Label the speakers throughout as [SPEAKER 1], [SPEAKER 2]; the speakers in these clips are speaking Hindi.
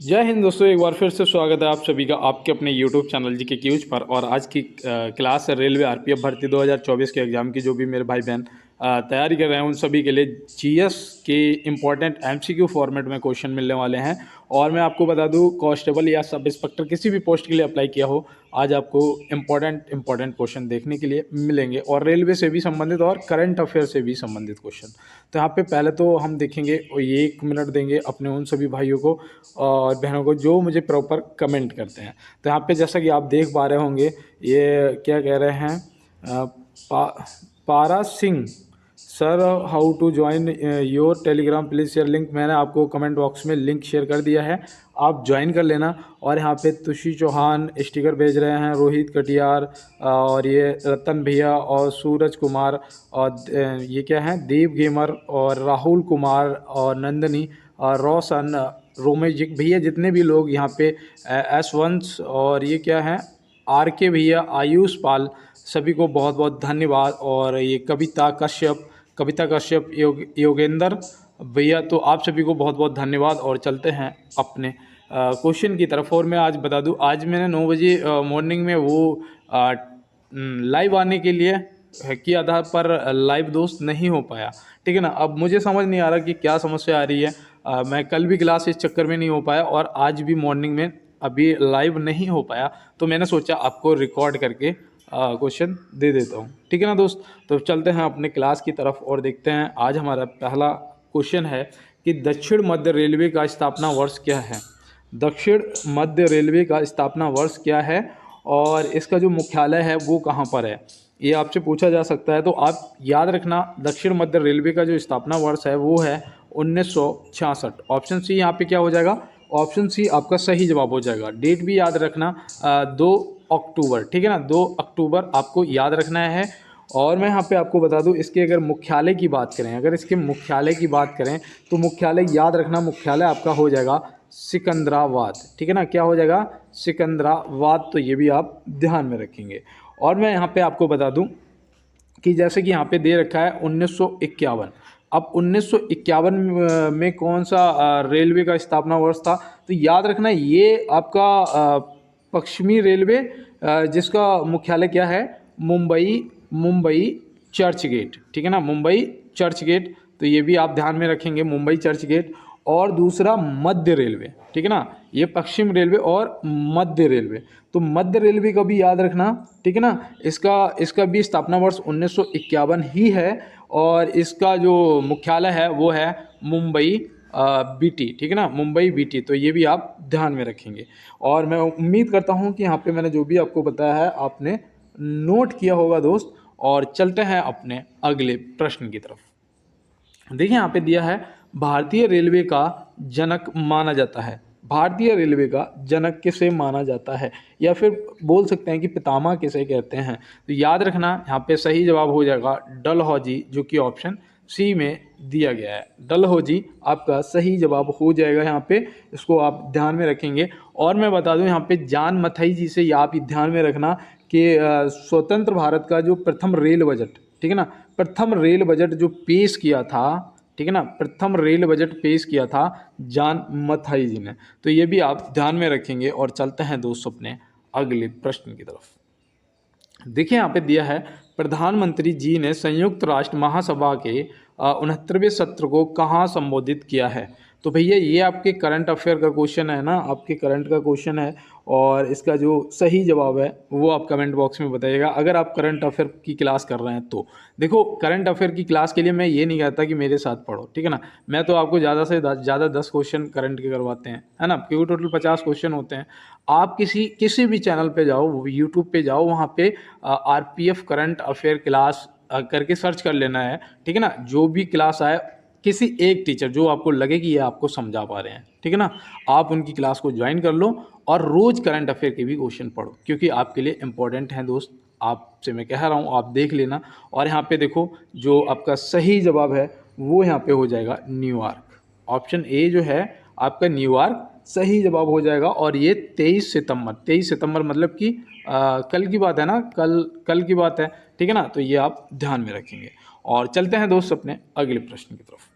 [SPEAKER 1] जय हिंद दोस्तों, एक बार फिर से स्वागत है आप सभी का आपके अपने YouTube चैनल जी के क्यूज पर। और आज की क्लास है रेलवे आरपीएफ भर्ती 2024 के एग्ज़ाम की। जो भी मेरे भाई बहन तैयारी कर रहे हैं उन सभी के लिए जीएस के इम्पॉर्टेंट एमसीक्यू फॉर्मेट में क्वेश्चन मिलने वाले हैं। और मैं आपको बता दूं, कांस्टेबल या सब इंस्पेक्टर किसी भी पोस्ट के लिए अप्लाई किया हो, आज आपको इम्पॉर्टेंट क्वेश्चन देखने के लिए मिलेंगे, और रेलवे से भी संबंधित और करंट अफेयर से भी संबंधित क्वेश्चन। तो यहाँ पे पहले तो हम देखेंगे और ये 1 मिनट देंगे अपने उन सभी भाइयों को और बहनों को जो मुझे प्रॉपर कमेंट करते हैं। तो यहाँ पे जैसा कि आप देख पा रहे होंगे, ये क्या कह रहे हैं, पा, Para Singh sir, how to join your Telegram please share link. मैंने आपको कमेंट बॉक्स में लिंक शेयर कर दिया है, आप ज्वाइन कर लेना। और यहाँ पे तुषी चौहान स्टिकर भेज रहे हैं, रोहित कटियार और ये रतन भैया और सूरज कुमार और ये क्या है, देव गेमर और राहुल कुमार और नंदनी और रोशन रोमेश भैया, जितने भी लोग यहाँ पे एस वंश और ये क्या है आर के भैया, आयुष पाल, सभी को बहुत बहुत धन्यवाद। और ये कविता कश्यप योगेंद्र भैया, तो आप सभी को बहुत बहुत धन्यवाद। और चलते हैं अपने क्वेश्चन की तरफ। और मैं आज बता दूं, आज मैंने 9 बजे मॉर्निंग में वो लाइव आने के लिए किया था, पर लाइव दोस्त नहीं हो पाया। ठीक है ना। अब मुझे समझ नहीं आ रहा कि क्या समस्या आ रही है। मैं कल भी क्लास इस चक्कर में नहीं हो पाया और आज भी मॉर्निंग में अभी लाइव नहीं हो पाया, तो मैंने सोचा आपको रिकॉर्ड करके क्वेश्चन दे देता हूँ। ठीक है ना दोस्त। तो चलते हैं अपने क्लास की तरफ और देखते हैं। आज हमारा पहला क्वेश्चन है कि दक्षिण मध्य रेलवे का स्थापना वर्ष क्या है। दक्षिण मध्य रेलवे का स्थापना वर्ष क्या है और इसका जो मुख्यालय है वो कहाँ पर है, ये आपसे पूछा जा सकता है। तो आप याद रखना, दक्षिण मध्य रेलवे का जो स्थापना वर्ष है वो है 1966। ऑप्शन सी यहाँ पे क्या हो जाएगा, ऑप्शन सी आपका सही जवाब हो जाएगा। डेट भी याद रखना, 2 अक्टूबर। ठीक है ना, 2 अक्टूबर आपको याद रखना है। और मैं यहाँ पे आपको बता दूँ, इसके अगर मुख्यालय की बात करें, अगर इसके मुख्यालय की बात करें तो मुख्यालय याद रखना, मुख्यालय आपका हो जाएगा सिकंदराबाद। ठीक है ना, क्या हो जाएगा, सिकंदराबाद। तो ये भी आप ध्यान में रखेंगे। और मैं यहाँ पे आपको बता दूँ कि जैसे कि यहाँ पे दे रखा है 1951। अब 1951 में कौन सा रेलवे का स्थापना वर्ष था, तो याद रखना ये आपका पश्चिमी रेलवे, जिसका मुख्यालय क्या है, मुंबई चर्च गेट। ठीक है ना, मुंबई चर्च गेट। तो ये भी आप ध्यान में रखेंगे, मुंबई चर्च गेट। और दूसरा मध्य रेलवे। ठीक है ना, ये पश्चिम रेलवे और मध्य रेलवे। तो मध्य रेलवे का भी याद रखना। ठीक है ना, इसका भी स्थापना वर्ष 1951 ही है और इसका जो मुख्यालय है वो है मुंबई बीटी। ठीक है ना, मुंबई बीटी। तो ये भी आप ध्यान में रखेंगे। और मैं उम्मीद करता हूँ कि यहाँ पे मैंने जो भी आपको बताया है आपने नोट किया होगा दोस्त। और चलते हैं अपने अगले प्रश्न की तरफ। देखिए यहाँ पे दिया है, भारतीय रेलवे का जनक माना जाता है। भारतीय रेलवे का जनक किसे माना जाता है, या फिर बोल सकते हैं कि पितामह किसे कहते हैं। तो याद रखना, यहाँ पे सही जवाब हो जाएगा डलहौजी, जो कि ऑप्शन सी में दिया गया है। डलहौजी आपका सही जवाब हो जाएगा यहाँ पे, इसको आप ध्यान में रखेंगे। और मैं बता दूं, यहाँ पे जान मथई जी से आप ध्यान में रखना कि स्वतंत्र भारत का जो प्रथम रेल बजट, ठीक है ना, प्रथम रेल बजट जो पेश किया था, ठीक है ना, प्रथम रेल बजट पेश किया था जान मथाई जी ने। तो ये भी आप ध्यान में रखेंगे। और चलते हैं दोस्तों अपने अगले प्रश्न की तरफ। देखिए यहाँ पे दिया है, प्रधानमंत्री जी ने संयुक्त राष्ट्र महासभा के 69वें सत्र को कहाँ संबोधित किया है। तो भैया ये आपके करंट अफेयर का क्वेश्चन है ना, आपके करंट का क्वेश्चन है। और इसका जो सही जवाब है वो आप कमेंट बॉक्स में बताइएगा, अगर आप करंट अफेयर की क्लास कर रहे हैं तो। देखो, करंट अफेयर की क्लास के लिए मैं ये नहीं कहता कि मेरे साथ पढ़ो, ठीक है ना। मैं तो आपको ज़्यादा से ज़्यादा 10 क्वेश्चन करंट के करवाते हैं, है ना, क्योंकि टोटल 50 क्वेश्चन होते हैं। आप किसी भी चैनल पे जाओ, यूट्यूब पे जाओ, वहाँ पे आरपीएफ करंट अफेयर क्लास करके सर्च कर लेना है। ठीक है ना, जो भी क्लास आए, किसी एक टीचर जो आपको लगे कि ये आपको समझा पा रहे हैं, ठीक है ना, आप उनकी क्लास को ज्वाइन कर लो और रोज़ करंट अफेयर के भी क्वेश्चन पढ़ो, क्योंकि आपके लिए इंपॉर्टेंट हैं दोस्त। आपसे मैं कह रहा हूँ, आप देख लेना। और यहाँ पे देखो, जो आपका सही जवाब है वो यहाँ पे हो जाएगा न्यूयॉर्क। ऑप्शन ए जो है आपका न्यूयॉर्क सही जवाब हो जाएगा। और ये 23 सितंबर मतलब कि कल की बात है ना, कल की बात है। ठीक है ना, तो ये आप ध्यान में रखेंगे। और चलते हैं दोस्त अपने अगले प्रश्न की तरफ।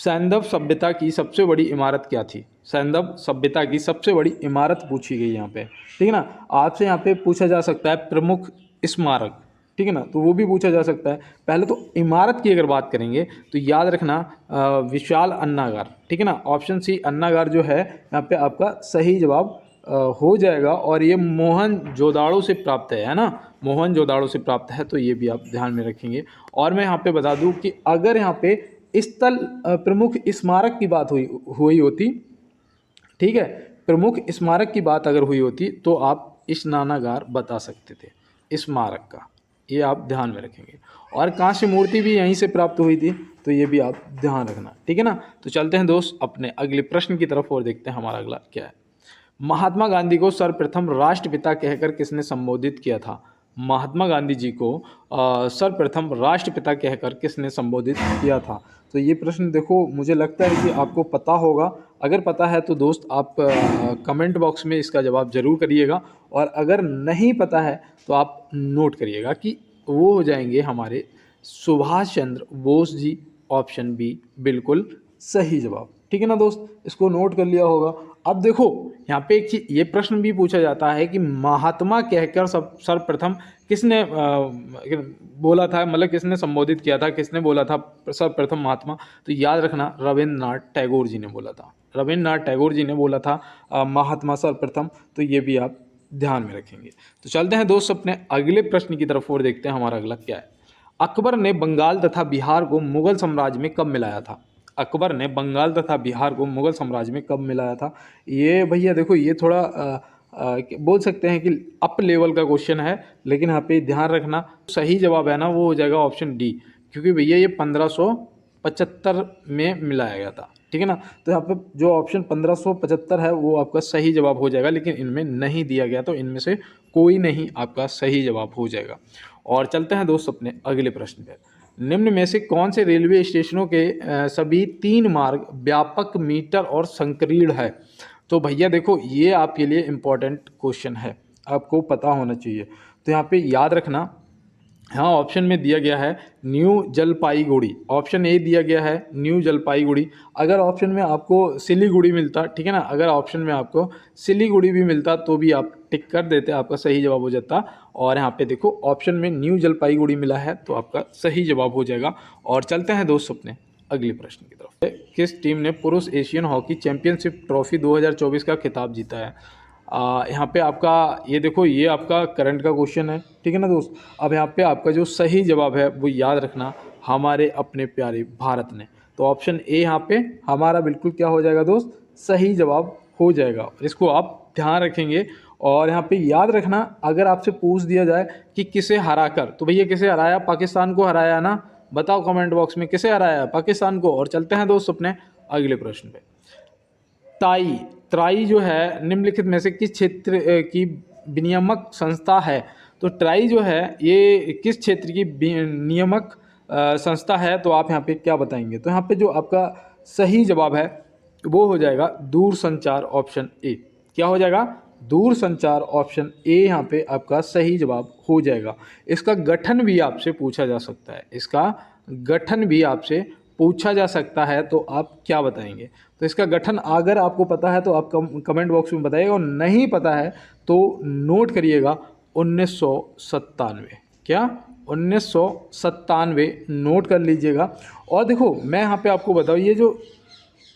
[SPEAKER 1] सैंधव सभ्यता की सबसे बड़ी इमारत क्या थी? सैंधव सभ्यता की सबसे बड़ी इमारत पूछी गई यहाँ पे, ठीक है ना। आपसे यहाँ पे पूछा जा सकता है प्रमुख स्मारक, ठीक है ना, तो वो भी पूछा जा सकता है। पहले तो इमारत की अगर बात करेंगे तो याद रखना विशाल अन्नागार, ठीक है ना। ऑप्शन सी अन्नागार जो है यहाँ पे आपका सही जवाब हो जाएगा, और ये मोहनजोदाड़ो से प्राप्त है ना, मोहनजोदाड़ो से प्राप्त है, तो ये भी आप ध्यान में रखेंगे। और मैं यहाँ पे बता दूँ कि अगर यहाँ पे स्थल प्रमुख स्मारक की बात हुई होती, ठीक है, प्रमुख स्मारक की बात अगर हुई होती तो आप स्नानागार बता सकते थे स्मारक का, ये आप ध्यान में रखेंगे। और कांस्य मूर्ति भी यहीं से प्राप्त हुई थी, तो ये भी आप ध्यान रखना, ठीक है ना। तो चलते हैं दोस्त अपने अगले प्रश्न की तरफ और देखते हैं हमारा अगला क्या है। महात्मा गांधी को सर्वप्रथम राष्ट्रपिता कहकर किसने संबोधित किया था? महात्मा गांधी जी को सर्वप्रथम राष्ट्रपिता कहकर किसने संबोधित किया था? तो ये प्रश्न देखो मुझे लगता है कि आपको पता होगा। अगर पता है तो दोस्त आप कमेंट बॉक्स में इसका जवाब ज़रूर करिएगा, और अगर नहीं पता है तो आप नोट करिएगा कि वो हो जाएंगे हमारे सुभाष चंद्र बोस जी। ऑप्शन बी बिल्कुल सही जवाब, ठीक है ना दोस्त, इसको नोट कर लिया होगा। अब देखो यहाँ पे एक चीज ये प्रश्न भी पूछा जाता है कि महात्मा कहकर सर्वप्रथम किसने बोला था, मतलब किसने संबोधित किया था, किसने बोला था सर्वप्रथम महात्मा? तो याद रखना रविंद्रनाथ टैगोर जी ने बोला था, रविंद्रनाथ टैगोर जी ने बोला था महात्मा सर्वप्रथम, तो ये भी आप ध्यान में रखेंगे। तो चलते हैं दोस्त अपने अगले प्रश्न की तरफ और देखते हैं हमारा अगला क्या है। अकबर ने बंगाल तथा बिहार को मुगल साम्राज्य में कब मिलाया था? अकबर ने बंगाल तथा बिहार को मुगल साम्राज्य में कब मिलाया था? ये भैया देखो ये थोड़ा बोल सकते हैं कि अप लेवल का क्वेश्चन है, लेकिन यहाँ पे ध्यान रखना सही जवाब है ना वो हो जाएगा ऑप्शन डी, क्योंकि भैया ये 1575 में मिलाया गया था, ठीक है ना। तो यहाँ पे जो ऑप्शन 1575 है वो आपका सही जवाब हो जाएगा, लेकिन इनमें नहीं दिया गया, तो इनमें से कोई नहीं आपका सही जवाब हो जाएगा। और चलते हैं दोस्त अपने अगले प्रश्न पे। निम्न में से कौन से रेलवे स्टेशनों के सभी 3 मार्ग व्यापक, मीटर और संकीर्ण है? तो भैया देखो ये आपके लिए इम्पोर्टेंट क्वेश्चन है, आपको पता होना चाहिए। तो यहाँ पे याद रखना, हाँ ऑप्शन में दिया गया है न्यू जलपाईगुड़ी, ऑप्शन ए दिया गया है न्यू जलपाईगुड़ी। अगर ऑप्शन में आपको सिलीगुड़ी मिलता, ठीक है ना, अगर ऑप्शन में आपको सिलीगुड़ी भी मिलता तो भी आप टिक कर देते, आपका सही जवाब हो जाता। और यहाँ पे देखो ऑप्शन में न्यू जलपाईगुड़ी मिला है, तो आपका सही जवाब हो जाएगा। और चलते हैं दोस्त अपने अगले प्रश्न की तरफ। किस टीम ने पुरुष एशियन हॉकी चैंपियनशिप ट्रॉफी 2024 का खिताब जीता है? यहाँ पे आपका ये देखो ये आपका करंट का क्वेश्चन है, ठीक है ना दोस्त। अब यहाँ पे आपका जो सही जवाब है वो याद रखना हमारे अपने प्यारे भारत ने, तो ऑप्शन ए यहाँ पे हमारा बिल्कुल क्या हो जाएगा दोस्त, सही जवाब हो जाएगा। इसको आप ध्यान रखेंगे। और यहाँ पे याद रखना अगर आपसे पूछ दिया जाए कि किसे हराकर, तो भैया किसे हराया? पाकिस्तान को हराया ना, बताओ कमेंट बॉक्स में किसे हराया? पाकिस्तान को। और चलते हैं दोस्त अपने अगले प्रश्न पे। ताई ट्राई जो है निम्नलिखित में से किस क्षेत्र की विनियामक संस्था है? तो ट्राई जो है ये किस क्षेत्र की नियामक संस्था है? तो आप यहाँ पे क्या बताएंगे? तो यहाँ पे जो आपका सही जवाब है वो हो जाएगा दूरसंचार, ऑप्शन ए। क्या हो जाएगा? दूरसंचार, ऑप्शन ए यहाँ पे आपका सही जवाब हो जाएगा। इसका गठन भी आपसे पूछा जा सकता है, इसका गठन भी आपसे पूछा जा सकता है, तो आप क्या बताएंगे? तो इसका गठन अगर आपको पता है तो आप कमेंट बॉक्स में बताइएगा, और नहीं पता है तो नोट करिएगा 1997। क्या? 1997 नोट कर लीजिएगा। और देखो मैं यहाँ पे आपको बताऊँ, ये जो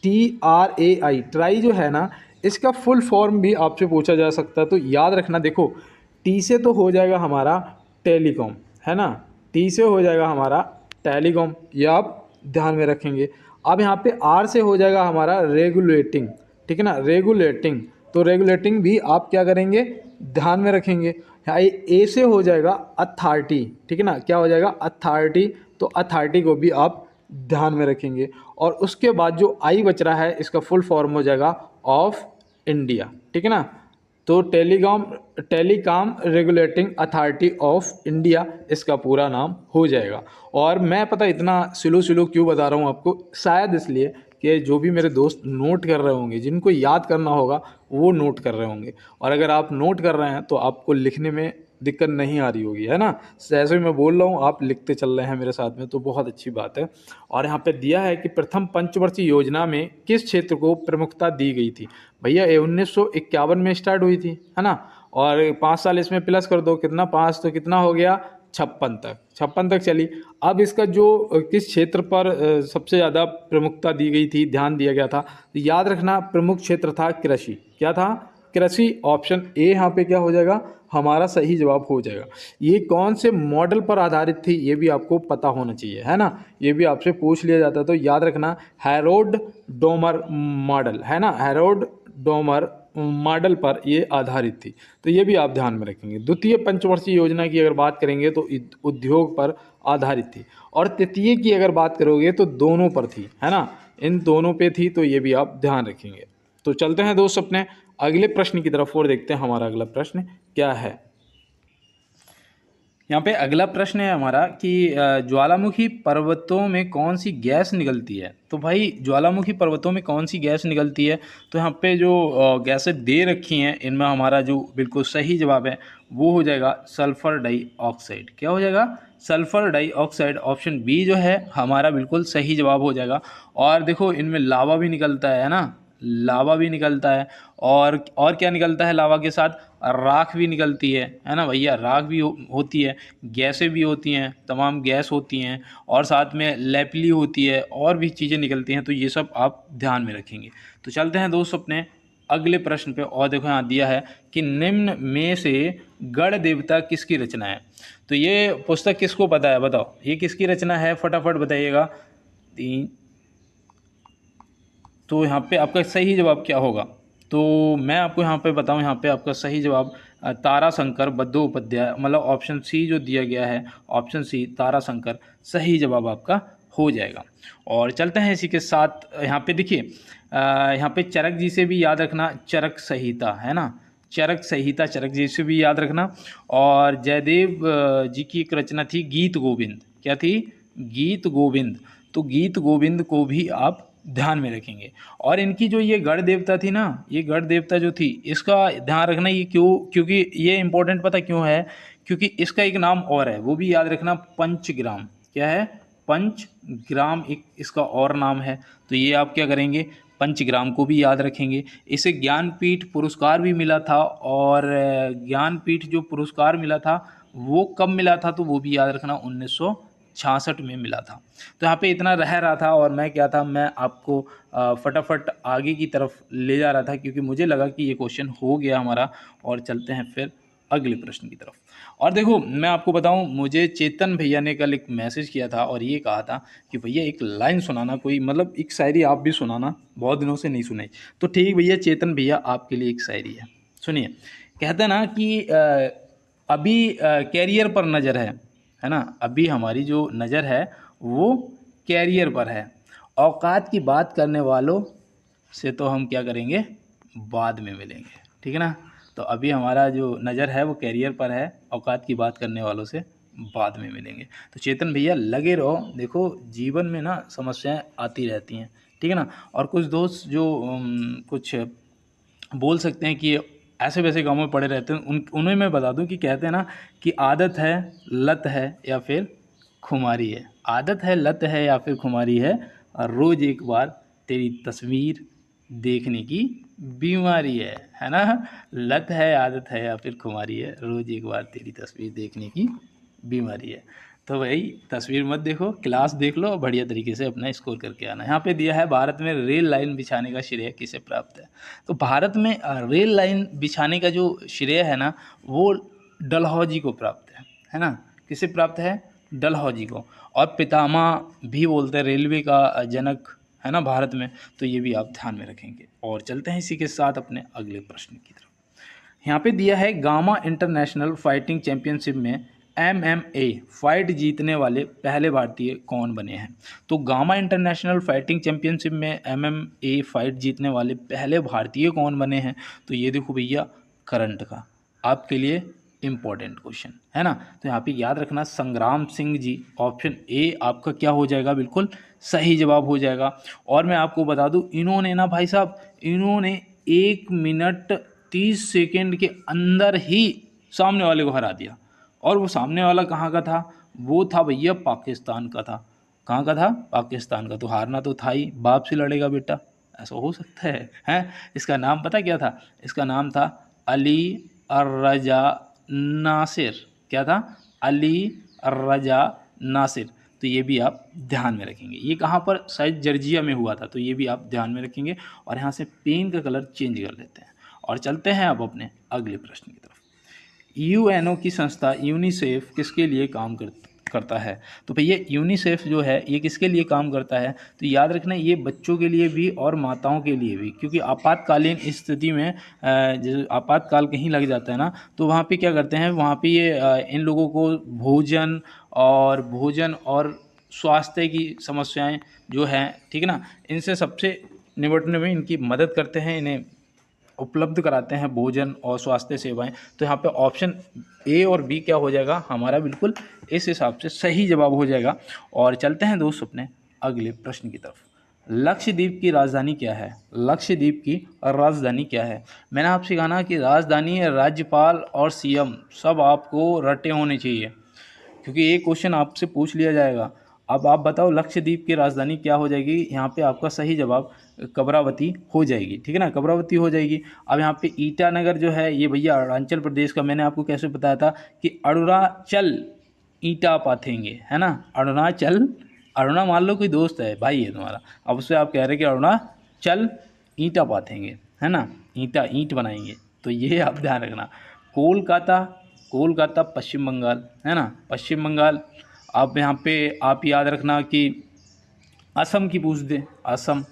[SPEAKER 1] TRAI ट्राई जो है ना, इसका फुल फॉर्म भी आपसे पूछा जा सकता है, तो याद रखना। देखो टी से तो हो जाएगा हमारा टेलीकॉम, है ना, टी से हो जाएगा हमारा टेलीकॉम, ये आप ध्यान में रखेंगे। अब यहाँ पे आर से हो जाएगा हमारा रेगुलेटिंग, ठीक है ना, रेगुलेटिंग, तो रेगुलेटिंग भी आप क्या करेंगे, ध्यान में रखेंगे। ए से हो जाएगा अथॉरिटी, ठीक है ना, क्या हो जाएगा? अथॉरिटी, तो अथॉरिटी को भी आप ध्यान में रखेंगे। और उसके बाद जो आई बच रहा है इसका फुल फॉर्म हो जाएगा ऑफ इंडिया, ठीक है ना, तो telecom regulating authority of India इसका पूरा नाम हो जाएगा। और मैं पता इतना स्लो क्यों बता रहा हूँ आपको, शायद इसलिए कि जो भी मेरे दोस्त नोट कर रहे होंगे, जिनको याद करना होगा वो नोट कर रहे होंगे, और अगर आप नोट कर रहे हैं तो आपको लिखने में दिक्कत नहीं आ रही होगी, है ना। जैसे मैं बोल रहा हूँ आप लिखते चल रहे हैं मेरे साथ में, तो बहुत अच्छी बात है। और यहाँ पे दिया है कि प्रथम पंचवर्षीय योजना में किस क्षेत्र को प्रमुखता दी गई थी। भैया ये 1951 में स्टार्ट हुई थी, है ना। और 5 साल इसमें प्लस कर दो, कितना 5 तो कितना हो गया 56 तक चली। अब इसका जो किस क्षेत्र पर सबसे ज़्यादा प्रमुखता दी गई थी, ध्यान दिया गया था, तो याद रखना प्रमुख क्षेत्र था कृषि। क्या था? कृषि। ऑप्शन ए यहाँ पे क्या हो जाएगा, हमारा सही जवाब हो जाएगा। ये कौन से मॉडल पर आधारित थी ये भी आपको पता होना चाहिए, है ना। ये भी आपसे पूछ लिया जाता है, तो याद रखना हैरोल्ड डोमर मॉडल, है ना, हैरोल्ड डोमर मॉडल पर ये आधारित थी। तो ये भी आप ध्यान में रखेंगे। द्वितीय पंचवर्षीय योजना की अगर बात करेंगे तो उद्योग पर आधारित थी। और तृतीय की अगर बात करोगे तो दोनों पर थी, है ना, इन दोनों पे थी, तो ये भी आप ध्यान रखेंगे। तो चलते हैं दोस्त अपने अगले प्रश्न की तरफ और देखते हैं हमारा अगला प्रश्न क्या है। यहाँ पे अगला प्रश्न है हमारा कि ज्वालामुखी पर्वतों में कौन सी गैस निकलती है। तो भाई ज्वालामुखी पर्वतों में कौन सी गैस निकलती है, तो यहाँ पे जो गैसें दे रखी हैं इनमें हमारा जो बिल्कुल सही जवाब है वो हो जाएगा सल्फर डाइऑक्साइड। क्या हो जाएगा? Sulphur dioxide. ऑप्शन बी जो है हमारा बिल्कुल सही जवाब हो जाएगा। और देखो इनमें लावा भी निकलता है ना, लावा भी निकलता है। और क्या निकलता है लावा के साथ? राख भी निकलती है ना भैया, राख भी होती है, गैसें भी होती हैं, तमाम गैस होती हैं, और साथ में लैपली होती है, और भी चीज़ें निकलती हैं। तो ये सब आप ध्यान में रखेंगे। तो चलते हैं दोस्त अपने अगले प्रश्न पे। और देखो यहाँ दिया है कि निम्न में से गण देवता किसकी रचना है। तो ये पुस्तक किसको पता है बताओ, ये किसकी रचना है, फटाफट बताइएगा। तो यहाँ पे आपका सही जवाब क्या होगा, तो मैं आपको यहाँ पे बताऊँ, यहाँ पे आपका सही जवाब ताराशंकर बंदोपाध्याय, मतलब ऑप्शन सी जो दिया गया है, ऑप्शन सी ताराशंकर सही जवाब आपका हो जाएगा। और चलते हैं इसी के साथ यहाँ पे देखिए, यहाँ पे चरक जी से भी याद रखना, चरक संहिता, है ना, चरक संहिता, चरक जी से भी याद रखना। और जयदेव जी की एक रचना थी गीत गोविंद। क्या थी? गीत गोविंद। तो गीत गोविंद को भी आप ध्यान में रखेंगे। और इनकी जो ये गढ़ देवता थी ना, ये गढ़ देवता जो थी, इसका ध्यान रखना। ये क्यों? क्योंकि ये इंपॉर्टेंट पता क्यों है? क्योंकि इसका एक नाम और है, वो भी याद रखना, पंचग्राम। क्या है? पंचग्राम एक इसका और नाम है। तो ये आप क्या करेंगे, पंचग्राम को भी याद रखेंगे। इसे ज्ञानपीठ पुरस्कार भी मिला था, और ज्ञानपीठ जो पुरस्कार मिला था वो कब मिला था, तो वो भी याद रखना 1966 में मिला था। तो यहाँ पे इतना रह रहा था, और मैं क्या था, मैं आपको फटाफट आगे की तरफ ले जा रहा था, क्योंकि मुझे लगा कि ये क्वेश्चन हो गया हमारा। और चलते हैं फिर अगले प्रश्न की तरफ। और देखो मैं आपको बताऊं, मुझे चेतन भैया ने कल एक मैसेज किया था और ये कहा था कि भैया एक लाइन सुनाना, कोई मतलब एक शायरी आप भी सुनाना, बहुत दिनों से नहीं सुनाई। तो ठीक भैया, चेतन भैया आपके लिए एक शायरी है, सुनिए। कहते हैं ना कि अभी कैरियर पर नज़र है ना, अभी हमारी जो नज़र है वो कैरियर पर है। औकात की बात करने वालों से तो हम क्या करेंगे, बाद में मिलेंगे, ठीक है ना। तो अभी हमारा जो नज़र है वो कैरियर पर है, औकात की बात करने वालों से बाद में मिलेंगे। तो चेतन भैया लगे रहो, देखो जीवन में ना समस्याएं आती रहती हैं, ठीक है ना। और कुछ दोस्त जो कुछ बोल सकते हैं कि ऐसे वैसे गाँव में पड़े रहते हैं, उन्हें मैं बता दूं कि कहते हैं ना कि आदत है, लत है, या फिर खुमारी है। आदत है, लत है, या फिर खुमारी है, और रोज़ एक बार तेरी तस्वीर देखने की बीमारी है ना। लत है, आदत है, या फिर खुमारी है, रोज़ एक बार तेरी तस्वीर देखने की बीमारी है। तो भाई तस्वीर मत देखो, क्लास देख लो, बढ़िया तरीके से अपना स्कोर करके आना। यहाँ पे दिया है भारत में रेल लाइन बिछाने का श्रेय किसे प्राप्त है। तो भारत में रेल लाइन बिछाने का जो श्रेय है ना, वो डलहौजी को प्राप्त है ना। किसे प्राप्त है? डलहौजी को। और पितामह भी बोलते हैं, रेलवे का जनक है ना भारत में। तो ये भी आप ध्यान में रखेंगे। और चलते हैं इसी के साथ अपने अगले प्रश्न की तरफ। यहाँ पे दिया है गामा इंटरनेशनल फाइटिंग चैंपियनशिप में MMA फाइट जीतने वाले पहले भारतीय कौन बने हैं। तो गामा इंटरनेशनल फाइटिंग चैंपियनशिप में MMA फाइट जीतने वाले पहले भारतीय कौन बने हैं। तो ये देखो भैया, करंट का आपके लिए इम्पोर्टेंट क्वेश्चन है ना। तो यहाँ पे याद रखना संग्राम सिंह जी। ऑप्शन ए आपका क्या हो जाएगा, बिल्कुल सही जवाब हो जाएगा। और मैं आपको बता दूं, इन्होंने ना भाई साहब, इन्होंने 1 मिनट 30 सेकेंड के अंदर ही
[SPEAKER 2] सामने वाले को हरा दिया। और वो सामने वाला कहाँ का था? वो था भैया पाकिस्तान का था। कहाँ का था? पाकिस्तान का। तो हारना तो था ही, बाप से लड़ेगा बेटा, ऐसा हो सकता है? हैं? इसका नाम पता क्या था? इसका नाम था अली अर्रजा नासिर। क्या था? अली अर्रजा नासिर। तो ये भी आप ध्यान में रखेंगे। ये कहाँ पर? शायद जर्जिया में हुआ था, तो ये भी आप ध्यान में रखेंगे। और यहाँ से पेन का कलर चेंज कर लेते हैं और चलते हैं अब अपने अगले प्रश्न की तरफ। यूएनओ की संस्था यूनिसेफ किसके लिए काम करता है? तो भैया यूनिसेफ जो है ये किसके लिए काम करता है? तो याद रखना ये बच्चों के लिए भी और माताओं के लिए भी, क्योंकि आपातकालीन स्थिति में जो आपातकाल कहीं लग जाता है ना, तो वहाँ पे क्या करते हैं, वहाँ पे ये इन लोगों को भोजन और स्वास्थ्य की समस्याएं जो हैं, ठीक है ना, इनसे सबसे निपटने में इनकी मदद करते हैं, इन्हें उपलब्ध कराते हैं भोजन और स्वास्थ्य सेवाएं। तो यहाँ पे ऑप्शन ए और बी क्या हो जाएगा हमारा? बिल्कुल इस हिसाब से सही जवाब हो जाएगा। और चलते हैं दोस्त अपने अगले प्रश्न की तरफ। लक्षद्वीप की राजधानी क्या है? लक्षद्वीप की राजधानी क्या है? मैंने आपसे कहा ना कि राजधानी, राज्यपाल और सीएम सब आपको रटे होने चाहिए, क्योंकि ये क्वेश्चन आपसे पूछ लिया जाएगा। अब आप बताओ लक्षद्वीप की राजधानी क्या हो जाएगी? यहाँ पे आपका सही जवाब कमरावती हो जाएगी, ठीक है ना, कमरावती हो जाएगी। अब यहाँ पे ईटानगर जो है ये भैया अरुणाचल प्रदेश का, मैंने आपको कैसे बताया था कि अरुणाचल ईटा पाथेंगे, है ना, अरुणाचल, अरुणा मान लो कोई दोस्त है, भाई है तुम्हारा, अब उससे आप कह रहे कि अरुणाचल ईटा पाथेंगे, है ना, ईंट बनाएंगे। तो ये आप ध्यान रखना। कोलकाता, कोलकाता पश्चिम बंगाल, है ना, पश्चिम बंगाल। आप यहाँ पे आप याद रखना कि असम की पूछ दे, असम,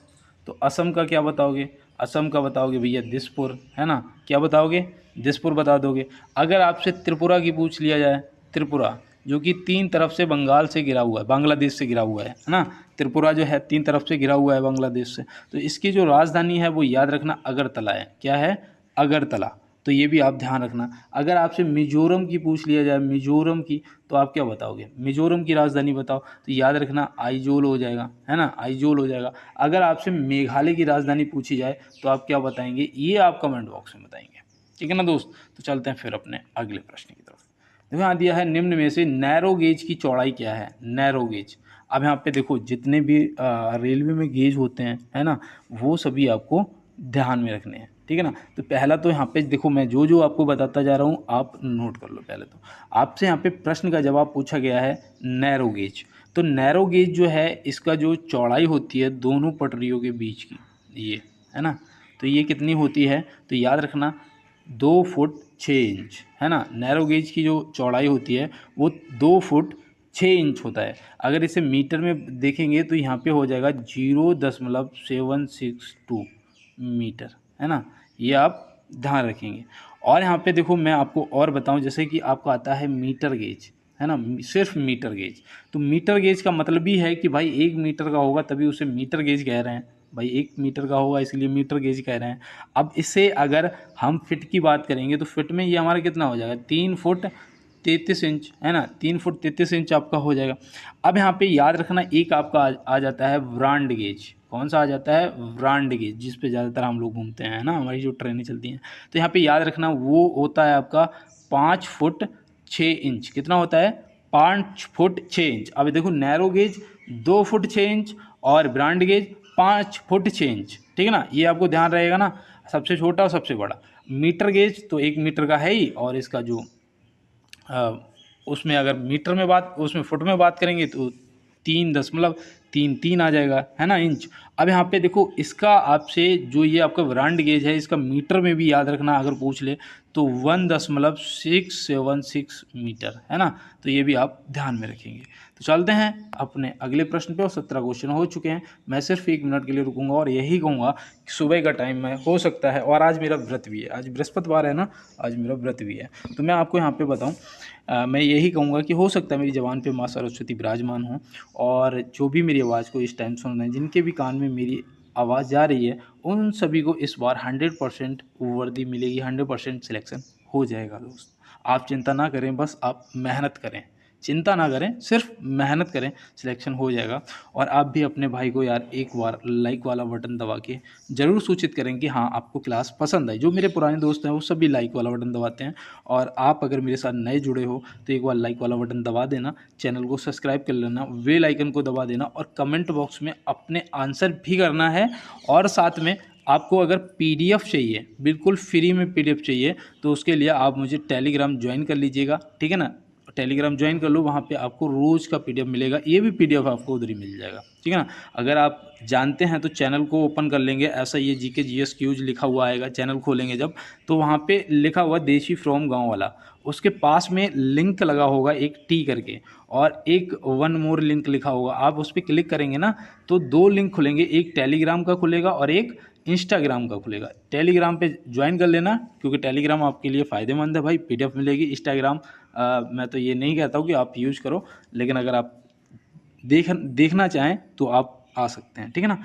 [SPEAKER 2] तो असम का क्या बताओगे? असम का बताओगे भैया दिसपुर, है ना, क्या बताओगे? दिसपुर बता दोगे। अगर आपसे त्रिपुरा की पूछ लिया जाए, त्रिपुरा जो कि 3 तरफ से बंगाल से घिरा हुआ है, बांग्लादेश से घिरा हुआ है ना, त्रिपुरा जो है 3 तरफ से घिरा हुआ है बांग्लादेश से, तो इसकी जो राजधानी है वो याद रखना अगरतला है। क्या है? अगरतला। तो ये भी आप ध्यान रखना। अगर आपसे मिजोरम की पूछ लिया जाए, मिजोरम की, तो आप क्या बताओगे? मिजोरम की राजधानी बताओ, तो याद रखना आइजोल हो जाएगा, है ना, आइजोल हो जाएगा। अगर आपसे मेघालय की राजधानी पूछी जाए तो आप क्या बताएंगे? ये आप कमेंट बॉक्स में बताएंगे, ठीक है ना दोस्त। तो चलते हैं फिर अपने अगले प्रश्न की तरफ। देखो यहाँ दिया है निम्न में से नैरो गेज की चौड़ाई क्या है? Narrow gauge. अब यहाँ पे देखो जितने भी रेलवे में गेज होते हैं, है ना, वो सभी आपको ध्यान में रखने हैं, ठीक है ना। तो पहला तो यहाँ पे देखो मैं जो जो आपको बताता जा रहा हूँ आप नोट कर लो। पहले तो आपसे यहाँ पे प्रश्न का जवाब पूछा गया है नैरो गेज। तो नैरो गेज जो है इसका जो चौड़ाई होती है दोनों पटरियों के बीच की, ये है ना, तो ये कितनी होती है? तो याद रखना 2 फुट 6 इंच, है ना। नैरो गेज की जो चौड़ाई होती है वो 2 फुट 6 इंच होता है। अगर इसे मीटर में देखेंगे तो यहाँ पे हो जाएगा 0.762 मीटर, है ना, ये आप ध्यान रखेंगे। और यहाँ पे देखो मैं आपको और बताऊं, जैसे कि आपका आता है मीटर गेज, है ना, सिर्फ मीटर गेज। तो मीटर गेज का मतलब ही है कि भाई 1 मीटर का होगा तभी उसे मीटर गेज कह रहे हैं, भाई 1 मीटर का होगा इसलिए मीटर गेज कह रहे हैं। अब इससे अगर हम फिट की बात करेंगे तो फिट में ये हमारा कितना हो जाएगा? 3 फुट 33 इंच, है ना, 3 फुट 33 इंच आपका हो जाएगा। अब यहाँ पे याद रखना एक आपका आ जाता है ब्रांड गेज। कौन सा आ जाता है? ब्रांड गेज, जिस पे ज़्यादातर हम लोग घूमते हैं ना, हमारी जो ट्रेनें चलती हैं। तो यहाँ पे याद रखना वो होता है आपका 5 फुट 6 इंच। कितना होता है? 5 फुट 6 इंच। अब देखो नैरो गेज 2 फुट 6 इंच और ब्रांड गेज 5 फुट 6 इंच, ठीक है ना, ये आपको ध्यान रहेगा ना, सबसे छोटा और सबसे बड़ा। मीटर गेज तो 1 मीटर का है ही, और इसका जो उसमें अगर मीटर में बात, उसमें फुट में बात करेंगे तो 3.33 आ जाएगा, है ना, इंच। अब यहाँ पे देखो इसका आपसे जो ये आपका ब्रांड गेज है इसका मीटर में भी याद रखना अगर पूछ ले तो 1.676 मीटर, है ना, तो ये भी आप ध्यान में रखेंगे। तो चलते हैं अपने अगले प्रश्न पे, और 17 क्वेश्चन हो चुके हैं। मैं सिर्फ 1 मिनट के लिए रुकूंगा और यही कहूँगा कि सुबह का टाइम में हो सकता है, और आज मेरा व्रत भी है, आज बृहस्पतिवार है ना, आज मेरा व्रत भी है। तो मैं आपको यहाँ पे बताऊँ, मैं यही कहूँगा कि हो सकता है मेरी ज़बान पे माँ सरस्वती विराजमान हो, और जो भी मेरी आवाज़ को इस टाइम सुन रहे हैं, जिनके भी कान में मेरी आवाज़ जा रही है, उन सभी को इस बार 100% वर्दी मिलेगी, 100% सिलेक्शन हो जाएगा दोस्त। आप चिंता ना करें, बस आप मेहनत करें, चिंता ना करें, सिर्फ मेहनत करें, सिलेक्शन हो जाएगा। और आप भी अपने भाई को यार एक बार लाइक वाला बटन दबा के ज़रूर सूचित करें कि हाँ आपको क्लास पसंद आई। जो मेरे पुराने दोस्त हैं वो सभी लाइक वाला बटन दबाते हैं, और आप अगर मेरे साथ नए जुड़े हो तो एक बार लाइक वाला बटन दबा देना, चैनल को सब्सक्राइब कर लेना, बेल आइकन को दबा देना, और कमेंट बॉक्स में अपने आंसर भी करना है। और साथ में आपको अगर पीडीएफ चाहिए, बिल्कुल फ्री में पीडीएफ चाहिए, तो उसके लिए आप मुझे टेलीग्राम ज्वाइन कर लीजिएगा, ठीक है ना। टेलीग्राम ज्वाइन कर लो, वहाँ पे आपको रोज़ का पीडीएफ मिलेगा, ये भी पीडीएफ आपको उधर ही मिल जाएगा, ठीक है ना। अगर आप जानते हैं तो चैनल को ओपन कर लेंगे, ऐसा ये जीके जीएस क्यूज लिखा हुआ आएगा, चैनल खोलेंगे जब, तो वहाँ पे लिखा हुआ देशी फ्रॉम गांव वाला, उसके पास में लिंक लगा होगा एक टी करके, और एक वन मोर लिंक लिखा होगा, आप उस पर क्लिक करेंगे ना तो 2 लिंक खुलेंगे, एक टेलीग्राम का खुलेगा और एक इंस्टाग्राम का खुलेगा। टेलीग्राम पे ज्वाइन कर लेना, क्योंकि टेलीग्राम आपके लिए फ़ायदेमंद है भाई, पीडीएफ मिलेगी। इंस्टाग्राम मैं तो ये नहीं कहता हूँ कि आप यूज़ करो, लेकिन अगर आप देखना चाहें तो आप आ सकते हैं, ठीक है ना।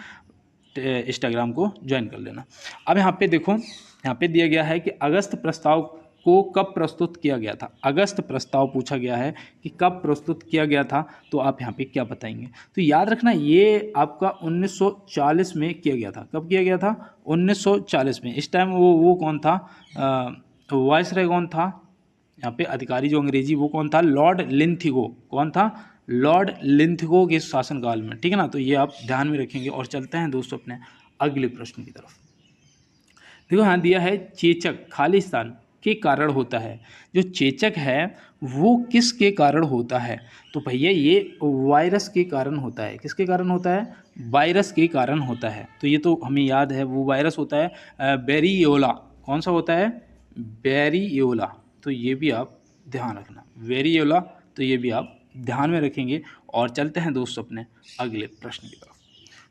[SPEAKER 2] इंस्टाग्राम को ज्वाइन कर लेना। अब यहाँ पे देखो, यहाँ पे दिया गया है कि अगस्त प्रस्ताव को कब प्रस्तुत किया गया था। अगस्त प्रस्ताव पूछा गया है कि कब प्रस्तुत किया गया था, तो आप यहाँ पे क्या बताएंगे। तो याद रखना ये आपका 1940 में किया गया था। कब किया गया था? 1940 में। इस टाइम वो कौन था, वायसराय कौन था यहाँ पे, अधिकारी जो अंग्रेजी, वो कौन था? लॉर्ड लिंथिगो। कौन था? लॉर्ड लिंथिगो के शासनकाल में, ठीक है ना। तो ये आप ध्यान में रखेंगे। और चलते हैं दोस्तों अपने अगले प्रश्न की तरफ। देखो यहाँ दिया है चेचक खालिस्तान के कारण होता है। जो चेचक है वो किसके कारण होता है? तो भैया ये वायरस के कारण होता है। किसके कारण होता है? वायरस के कारण होता है। तो ये तो हमें याद है, वो वायरस होता है बेरियोला। कौन सा होता है? बेरियोला। तो ये भी आप ध्यान रखना, वेरियोला, तो ये भी आप ध्यान में रखेंगे। और चलते हैं दोस्तों अपने अगले प्रश्न की तरफ।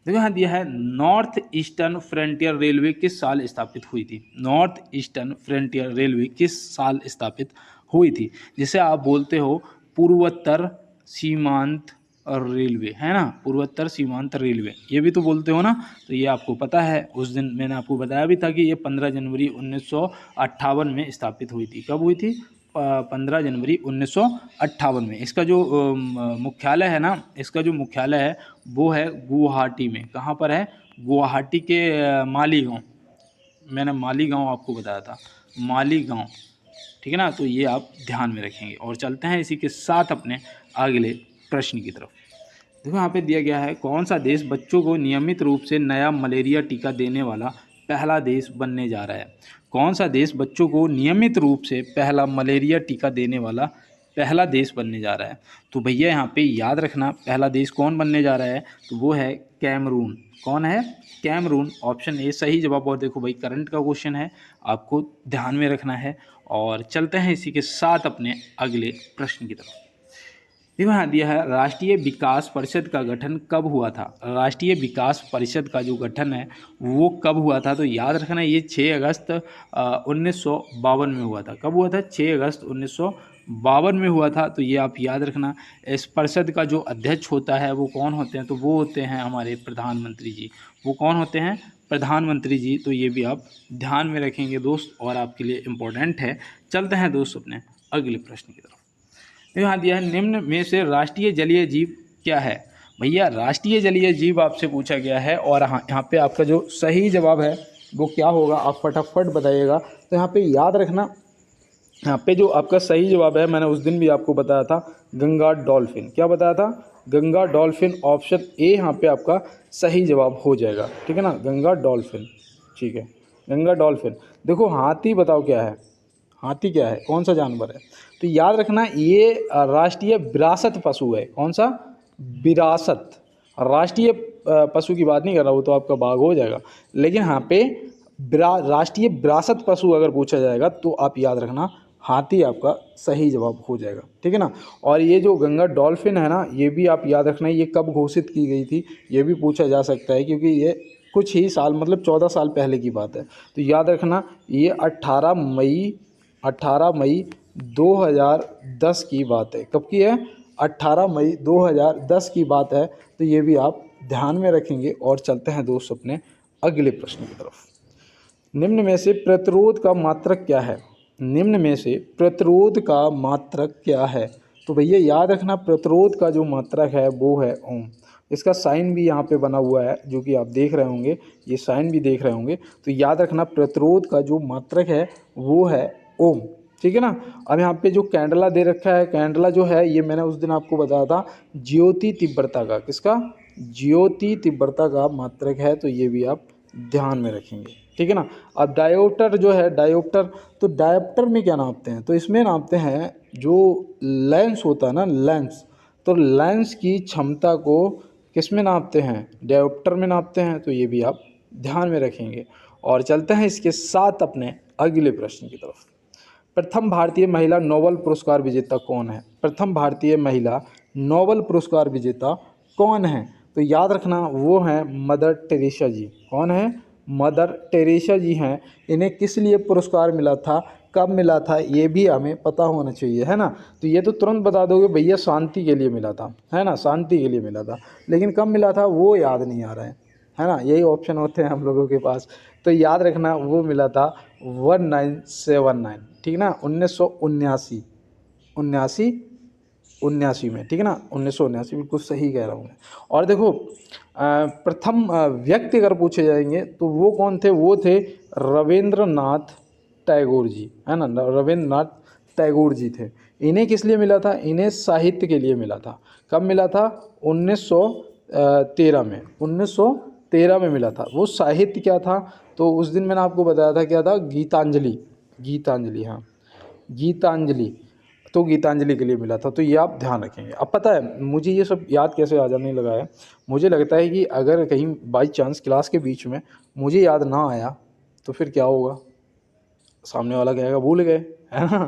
[SPEAKER 2] देखो यहाँ दिया है नॉर्थ ईस्टर्न फ्रंटियर रेलवे किस साल स्थापित हुई थी? नॉर्थ ईस्टर्न फ्रंटियर रेलवे किस साल स्थापित हुई थी? जिसे आप बोलते हो पूर्वोत्तर सीमांत रेलवे, है ना, पूर्वोत्तर सीमांत रेलवे, ये भी तो बोलते हो ना। तो ये आपको पता है, उस दिन मैंने आपको बताया भी था कि ये 15 जनवरी 1958 में स्थापित हुई थी। कब हुई थी? 15 जनवरी 1958 में। इसका जो मुख्यालय है ना, इसका जो मुख्यालय है वो है गुवाहाटी में। कहाँ पर है? गुवाहाटी के मालीगांव। मैंने मालीगांव आपको बताया था, मालीगांव, ठीक है ना। तो ये आप ध्यान में रखेंगे। और चलते हैं इसी के साथ अपने अगले प्रश्न की तरफ। देखो यहाँ पे दिया गया है कौन सा देश बच्चों को नियमित रूप से नया मलेरिया टीका देने वाला पहला देश बनने जा रहा है? कौन सा देश बच्चों को नियमित रूप से पहला मलेरिया टीका देने वाला पहला देश बनने जा रहा है? तो भैया यहाँ पे याद रखना, पहला देश कौन बनने जा रहा है, तो वो है कैमरून। कौन है? कैमरून। ऑप्शन ए सही जवाब। और देखो भाई करंट का क्वेश्चन है, आपको ध्यान में रखना है। और चलते हैं इसी के साथ अपने अगले प्रश्न की तरफ। देखो यहाँ दिया है राष्ट्रीय विकास परिषद का गठन कब हुआ था? राष्ट्रीय विकास परिषद का जो गठन है वो कब हुआ था? तो याद रखना ये 6 अगस्त 1952 में हुआ था। कब हुआ था? 6 अगस्त 1952 में हुआ था। तो ये आप याद रखना। इस परिषद का जो अध्यक्ष होता है वो कौन होते हैं? तो वो होते हैं हमारे प्रधानमंत्री जी। वो कौन होते हैं? प्रधानमंत्री जी। तो ये भी आप ध्यान में रखेंगे दोस्त, और आपके लिए इम्पोर्टेंट है। चलते हैं दोस्त अपने अगले प्रश्न की तरफ। यहाँ दिया है निम्न में से राष्ट्रीय जलीय जीव क्या है? भैया राष्ट्रीय जलीय जीव आपसे पूछा गया है, और हाँ यहाँ पे आपका जो सही जवाब है वो क्या होगा, आप फटाफट बताइएगा। तो यहाँ पे याद रखना, यहाँ पे जो आपका सही जवाब है, मैंने उस दिन भी आपको बताया था, गंगा डॉल्फिन। क्या बताया था? गंगा डॉल्फिन। ऑप्शन ए यहाँ पे आपका सही जवाब हो जाएगा, ठीक है ना, गंगा डॉल्फिन। ठीक है, गंगा डॉल्फिन। देखो हाथी बताओ क्या है? हाथी क्या है? कौन सा जानवर है? तो याद रखना ये राष्ट्रीय विरासत पशु है। कौन सा? विरासत। राष्ट्रीय पशु की बात नहीं कर रहा, वो तो आपका बाघ हो जाएगा। लेकिन यहाँ पे राष्ट्रीय विरासत पशु अगर पूछा जाएगा तो आप याद रखना हाथी आपका सही जवाब हो जाएगा, ठीक है ना। और ये जो गंगा डॉल्फिन है ना, ये भी आप याद रखना ये कब घोषित की गई थी, ये भी पूछा जा सकता है, क्योंकि ये कुछ ही साल, मतलब 14 साल पहले की बात है। तो याद रखना ये 18 मई 2010 की बात है। कब की है? 18 मई 2010 की बात है। तो ये भी आप ध्यान में रखेंगे। और चलते हैं दोस्त अपने अगले प्रश्न की तरफ। निम्न में से प्रतिरोध का मात्रक क्या है? निम्न में से प्रतिरोध का मात्रक क्या है?
[SPEAKER 1] तो भैया याद रखना प्रतिरोध का जो मात्रक है वो है ओम। इसका साइन भी यहाँ पे बना हुआ है जो कि आप देख रहे होंगे, ये साइन भी देख रहे होंगे। तो याद रखना प्रतिरोध का जो मात्रक है वो है ओम, ठीक है ना। अब यहाँ पे जो कैंडला दे रखा है, कैंडला जो है ये मैंने उस दिन आपको बताया था ज्योति तीव्रता का, किसका, ज्योति तीव्रता का मात्रक है, तो ये भी आप ध्यान में रखेंगे, ठीक है ना। अब डायोप्टर जो है, डायोप्टर, तो डायोप्टर में क्या नापते हैं, तो इसमें नापते हैं जो लेंस होता है ना, लेंस, तो लेंस की क्षमता को किस में नापते हैं, डायोप्टर में नापते हैं, तो ये भी आप ध्यान में रखेंगे। और चलते हैं इसके साथ अपने अगले प्रश्न की तरफ। प्रथम भारतीय महिला नोबेल पुरस्कार विजेता कौन है, प्रथम भारतीय महिला नोबेल पुरस्कार विजेता कौन है, तो याद रखना वो हैं मदर टेरेसा जी। कौन है, मदर टेरेसा जी हैं। इन्हें किस लिए पुरस्कार मिला था, कब मिला था, ये भी हमें पता होना चाहिए, है ना। तो ये तो तुरंत बता दोगे भैया शांति के लिए मिला था, है ना, शांति के लिए मिला था, लेकिन कब मिला था वो याद नहीं आ रहा है ना। यही ऑप्शन होते हैं हम लोगों के पास। तो याद रखना वो मिला था 1979, ठीक ना, 1979, 79 में, ठीक है ना, 1979, बिल्कुल सही कह रहा हूँ मैं। और देखो प्रथम व्यक्ति अगर पूछे जाएंगे तो वो कौन थे, वो थे रविंद्रनाथ टैगोर जी, है ना, रविंद्रनाथ टैगोर जी थे। इन्हें किस लिए मिला था, इन्हें साहित्य के लिए मिला था। कब मिला था, 1913 में, 1913 में मिला था। वो साहित्य क्या था, तो उस दिन मैंने आपको बताया था क्या था, गीतांजलि, गीतांजलि, हाँ गीतांजलि, तो गीतांजलि के लिए मिला था। तो ये आप ध्यान रखेंगे। अब पता है मुझे ये सब याद कैसे आ जाने लगा है, मुझे लगता है कि अगर कहीं बाई चांस क्लास के बीच में मुझे याद ना आया तो फिर क्या होगा, सामने वाला कहेगा भूल गए, है ना।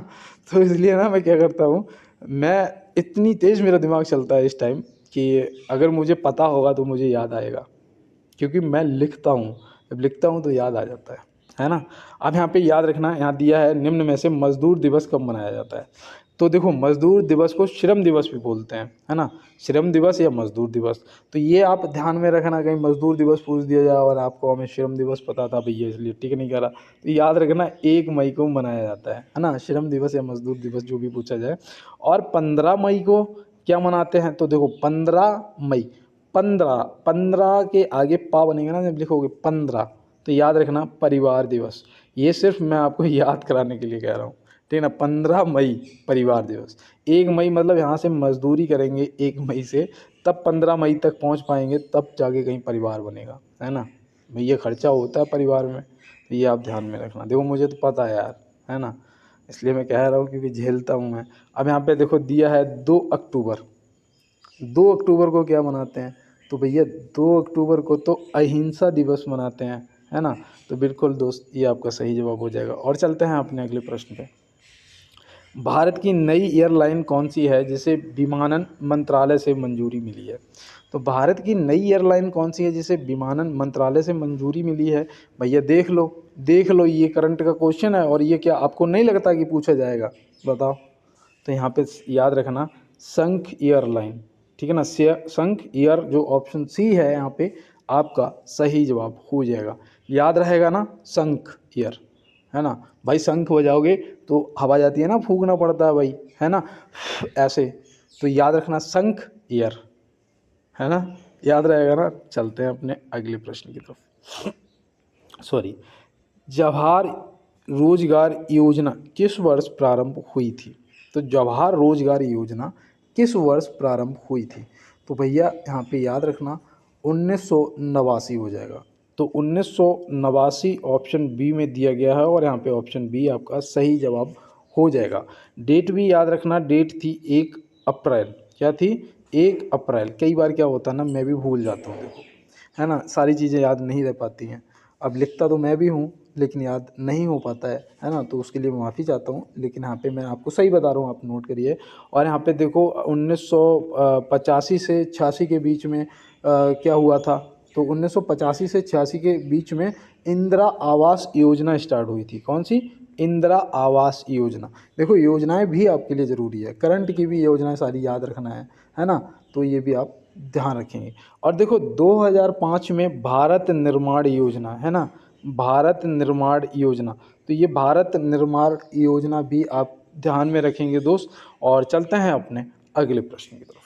[SPEAKER 1] तो इसलिए ना मैं क्या करता हूँ, मैं इतनी तेज़ मेरा दिमाग चलता है इस टाइम कि अगर मुझे पता होगा तो मुझे याद आएगा, क्योंकि मैं लिखता हूँ, जब लिखता हूँ तो याद आ जाता है ना। अब यहाँ पे याद रखना, यहाँ दिया है निम्न में से मजदूर दिवस कब मनाया जाता है। तो देखो मजदूर दिवस को श्रम दिवस भी बोलते हैं, है ना, श्रम दिवस या मजदूर दिवस। तो ये आप ध्यान में रखना, कहीं मजदूर दिवस पूछ दिया जाए और आपको हमें श्रम दिवस पता था भैया इसलिए ठीक नहीं करा, तो याद रखना 1 मई को मनाया जाता है ना, श्रम दिवस या मजदूर दिवस जो भी पूछा जाए। और 15 मई को क्या मनाते हैं, तो देखो 15 मई, 15 के आगे पा बनेगा ना जब लिखोगे 15, तो याद रखना परिवार दिवस। ये सिर्फ मैं आपको याद कराने के लिए कह रहा हूँ, ठीक है ना, 15 मई परिवार दिवस। 1 मई मतलब यहाँ से मजदूरी करेंगे 1 मई से, तब 15 मई तक पहुँच पाएंगे, तब जाके कहीं परिवार बनेगा, है ना। भैया खर्चा होता है परिवार में, तो ये आप ध्यान में रखना। देखो मुझे तो पता है यार, है ना, इसलिए मैं कह रहा हूँ क्योंकि झेलता हूँ मैं। अब यहाँ पे देखो दिया है 2 अक्टूबर, 2 अक्टूबर को क्या मनाते हैं, तो भैया 2 अक्टूबर को तो अहिंसा दिवस मनाते हैं, है ना। तो बिल्कुल दोस्त ये आपका सही जवाब हो जाएगा। और चलते हैं अपने अगले प्रश्न पे। भारत की नई एयरलाइन कौन सी है जिसे विमानन मंत्रालय से मंजूरी मिली है। तो भारत की नई एयरलाइन कौन सी है जिसे विमानन मंत्रालय से मंजूरी मिली है, भैया देख लो, देख लो, ये करंट का क्वेश्चन है और ये क्या आपको नहीं लगता कि पूछा जाएगा, बताओ। तो यहाँ पे याद रखना संख एयरलाइन, ठीक है ना, संख एयर जो ऑप्शन सी है यहाँ पे आपका सही जवाब हो जाएगा। याद रहेगा ना, संख एयर, है ना भाई, शंख बजाओगे तो हवा जाती है ना, फूंकना पड़ता है भाई, है ना, ऐसे। तो याद रखना शंख एयर, है ना, याद रहेगा ना। चलते हैं अपने अगले प्रश्न की तरफ। सॉरी, जवाहर रोजगार योजना किस वर्ष प्रारंभ हुई थी। तो जवाहर रोजगार योजना किस वर्ष प्रारंभ हुई थी, तो भैया यहाँ पे याद रखना 1989 हो जाएगा। तो 1989 ऑप्शन बी में दिया गया है और यहाँ पे ऑप्शन बी आपका सही जवाब हो जाएगा। डेट भी याद रखना, डेट थी 1 अप्रैल, क्या थी, 1 अप्रैल। कई बार क्या होता है ना, मैं भी भूल जाता हूँ, देखो, है ना, सारी चीज़ें याद नहीं रह पाती हैं। अब लिखता तो मैं भी हूँ लेकिन याद नहीं हो पाता है ना, तो उसके लिए मैं माफ़ी चाहता हूँ, लेकिन यहाँ पे मैं आपको सही बता रहा हूँ, आप नोट करिए। और यहाँ पे देखो 1985 से 86 के बीच में क्या हुआ था, तो 1985 से 86 के बीच में इंदिरा आवास योजना स्टार्ट हुई थी। कौन सी, इंदिरा आवास योजना। देखो योजनाएं भी आपके लिए ज़रूरी है, करंट की भी योजनाएं सारी याद रखना है ना, तो ये भी आप ध्यान रखेंगे। और देखो 2005 में भारत निर्माण योजना, है ना, भारत निर्माण योजना, तो ये भारत निर्माण योजना भी आप ध्यान में रखेंगे दोस्त। और चलते हैं अपने अगले प्रश्न की तरफ।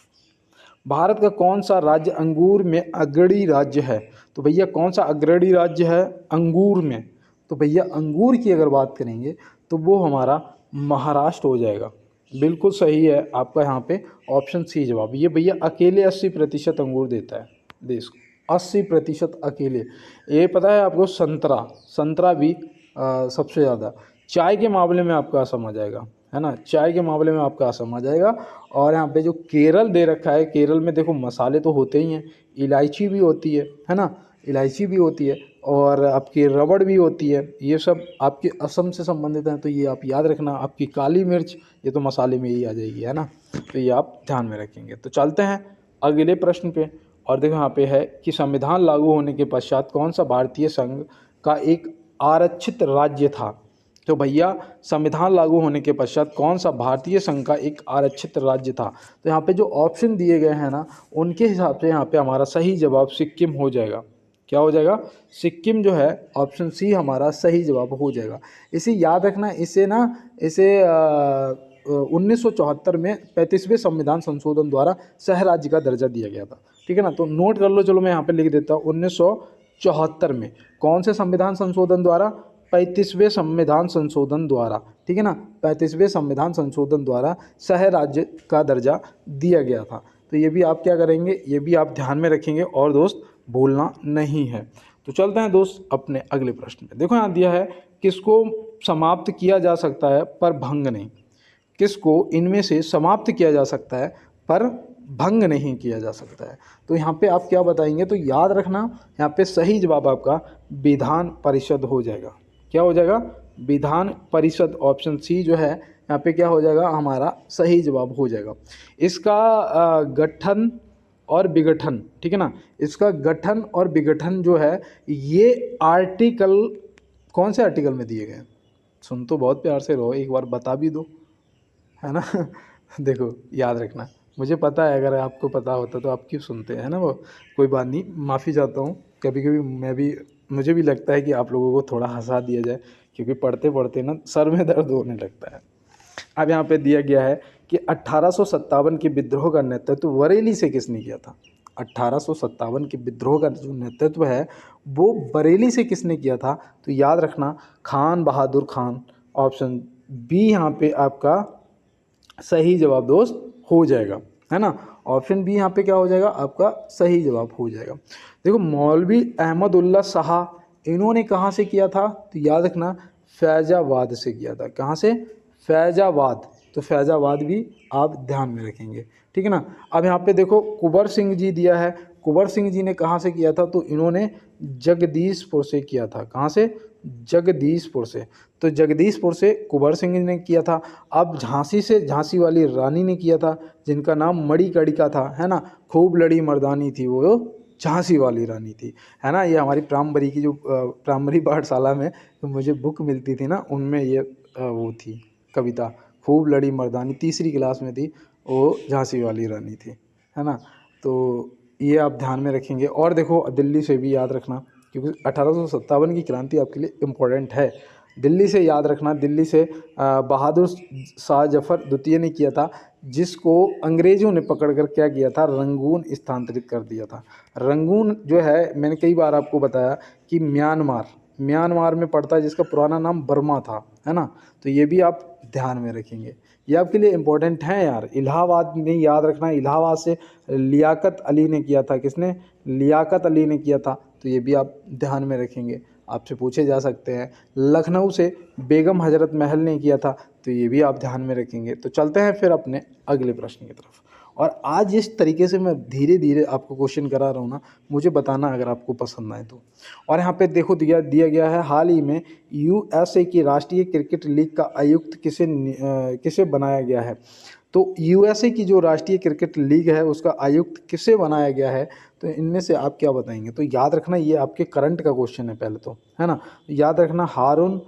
[SPEAKER 1] भारत का कौन सा राज्य अंगूर में अग्रणी राज्य है? तो भैया कौन सा अग्रणी राज्य है अंगूर में? तो भैया अंगूर की अगर बात करेंगे तो वो हमारा महाराष्ट्र हो जाएगा। बिल्कुल सही है आपका यहाँ पे ऑप्शन सी जवाब। ये भैया अकेले 80% अंगूर देता है देश को, 80% अकेले। ये पता है आपको संतरा भी सबसे ज़्यादा। चाय के मामले में आपका असम आ जाएगा, है ना, चाय के मामले में आपका असम आ जाएगा। और यहाँ पे जो केरल दे रखा है, केरल में देखो मसाले तो होते ही हैं, इलायची भी होती है ना, इलायची भी होती है और आपकी रबड़ भी होती है, ये सब आपके असम से संबंधित हैं। तो ये आप याद रखना। आपकी काली मिर्च ये तो मसाले में ही आ जाएगी, है ना, तो ये आप ध्यान में रखेंगे। तो चलते हैं अगले प्रश्न पे। और देखो यहाँ पे है कि संविधान लागू होने के पश्चात कौन सा भारतीय संघ का एक आरक्षित राज्य था? तो भैया संविधान लागू होने के पश्चात कौन सा भारतीय संघ का एक आरक्षित राज्य था? तो यहाँ पे जो ऑप्शन दिए गए हैं ना, उनके हिसाब से यहाँ पे हमारा सही जवाब सिक्किम हो जाएगा। क्या हो जाएगा? सिक्किम जो है ऑप्शन सी हमारा सही जवाब हो जाएगा। इसे याद रखना। इसे 1974 में 35वें संविधान संशोधन द्वारा सह राज्य का दर्जा दिया गया था। ठीक है ना, तो नोट कर लो। चलो मैं यहाँ पे लिख देता हूँ 1974 में कौन से संविधान संशोधन द्वारा? 35वें संविधान संशोधन द्वारा। ठीक है ना, 35वें संविधान संशोधन द्वारा सह राज्य का दर्जा दिया गया था। तो ये भी आप क्या करेंगे, ये भी आप ध्यान में रखेंगे और दोस्त भूलना नहीं है। तो चलते हैं दोस्त अपने अगले प्रश्न पे। देखो यहाँ दिया है किसको समाप्त किया जा सकता है पर भंग नहीं? किसको इनमें से समाप्त किया जा सकता है पर भंग नहीं किया जा सकता है? तो यहाँ पे आप क्या बताएंगे? तो याद रखना यहाँ पे सही जवाब आपका विधान परिषद हो जाएगा। क्या हो जाएगा? विधान परिषद। ऑप्शन सी जो है यहाँ पे क्या हो जाएगा? हमारा सही जवाब हो जाएगा। इसका गठन और विघटन, ठीक है ना, इसका गठन और विघटन जो है ये आर्टिकल कौन से आर्टिकल में दिए गए हैं? सुन तो बहुत प्यार से रहो, एक बार बता भी दो, है ना। देखो याद रखना। मुझे पता है अगर आपको पता होता तो आप क्यों सुनते हैं ना, वो कोई बात नहीं, माफ़ी चाहता हूँ। कभी कभी मुझे भी लगता है कि आप लोगों को थोड़ा हंसा दिया जाए, क्योंकि पढ़ते पढ़ते ना सर में दर्द होने लगता है। अब यहाँ पे दिया गया है कि 1857 के विद्रोह का नेतृत्व बरेली से किसने किया था? 1857 के विद्रोह का जो नेतृत्व है वो बरेली से किसने किया था? तो याद रखना खान बहादुर खान। ऑप्शन बी यहाँ पे आपका सही जवाब दोस्त हो जाएगा, है ना। ऑप्शन बी यहाँ पे क्या हो जाएगा? आपका सही जवाब हो जाएगा। देखो मौलवी अहमद उल्ला शाह, इन्होंने कहाँ से किया था? तो याद रखना फैजाबाद से किया था। कहाँ से? फैजाबाद। तो फैजाबाद भी आप ध्यान में रखेंगे, ठीक है ना। अब यहाँ पे देखो कुंवर सिंह जी दिया है। कुंवर सिंह जी ने कहाँ से किया था? तो इन्होंने जगदीशपुर से किया था। कहाँ से? जगदीशपुर से। तो जगदीशपुर से कुंवर सिंह ने किया था। अब झांसी से झांसी वाली रानी ने किया था, जिनका नाम मणिकर्णिका था, है ना। खूब लड़ी मर्दानी थी वो झांसी वाली रानी थी, है ना। ये हमारी प्राइमरी की जो प्राइमरी पाठशाला में तो मुझे बुक मिलती थी ना, उनमें ये वो थी कविता, खूब लड़ी मर्दानी, तीसरी क्लास में थी, वो झांसी वाली रानी थी, है ना। तो ये आप ध्यान में रखेंगे। और देखो दिल्ली से भी याद रखना, क्योंकि 1857 की क्रांति आपके लिए इम्पोर्टेंट है। दिल्ली से याद रखना, दिल्ली से बहादुर शाह जफर द्वितीय ने किया था, जिसको अंग्रेज़ों ने पकड़कर क्या किया था? रंगून स्थानांतरित कर दिया था। रंगून जो है मैंने कई बार आपको बताया कि म्यांमार में पड़ता है, जिसका पुराना नाम बर्मा था, है ना। तो ये भी आप ध्यान में रखेंगे, ये आपके लिए इम्पोर्टेंट है यार। इलाहाबाद में याद रखना, इलाहाबाद से लियाकत अली ने किया था। किसने? लियाकत अली ने किया था। तो ये भी आप ध्यान में रखेंगे, आपसे पूछे जा सकते हैं। लखनऊ से बेगम हजरत महल ने किया था। तो ये भी आप ध्यान में रखेंगे। तो चलते हैं फिर अपने अगले प्रश्न की तरफ। और आज इस तरीके से मैं धीरे धीरे आपको क्वेश्चन करा रहा हूँ ना, मुझे बताना अगर आपको पसंद आए तो। और यहाँ पे देखो दिया गया है, हाल ही में यूएसए की राष्ट्रीय क्रिकेट लीग का आयुक्त किसे बनाया गया है? तो यूएसए की जो राष्ट्रीय क्रिकेट लीग है उसका आयुक्त किसे बनाया गया है? तो इनमें से आप क्या बताएंगे? तो याद रखना ये आपके करंट का क्वेश्चन है पहले तो, है ना। याद रखना हारून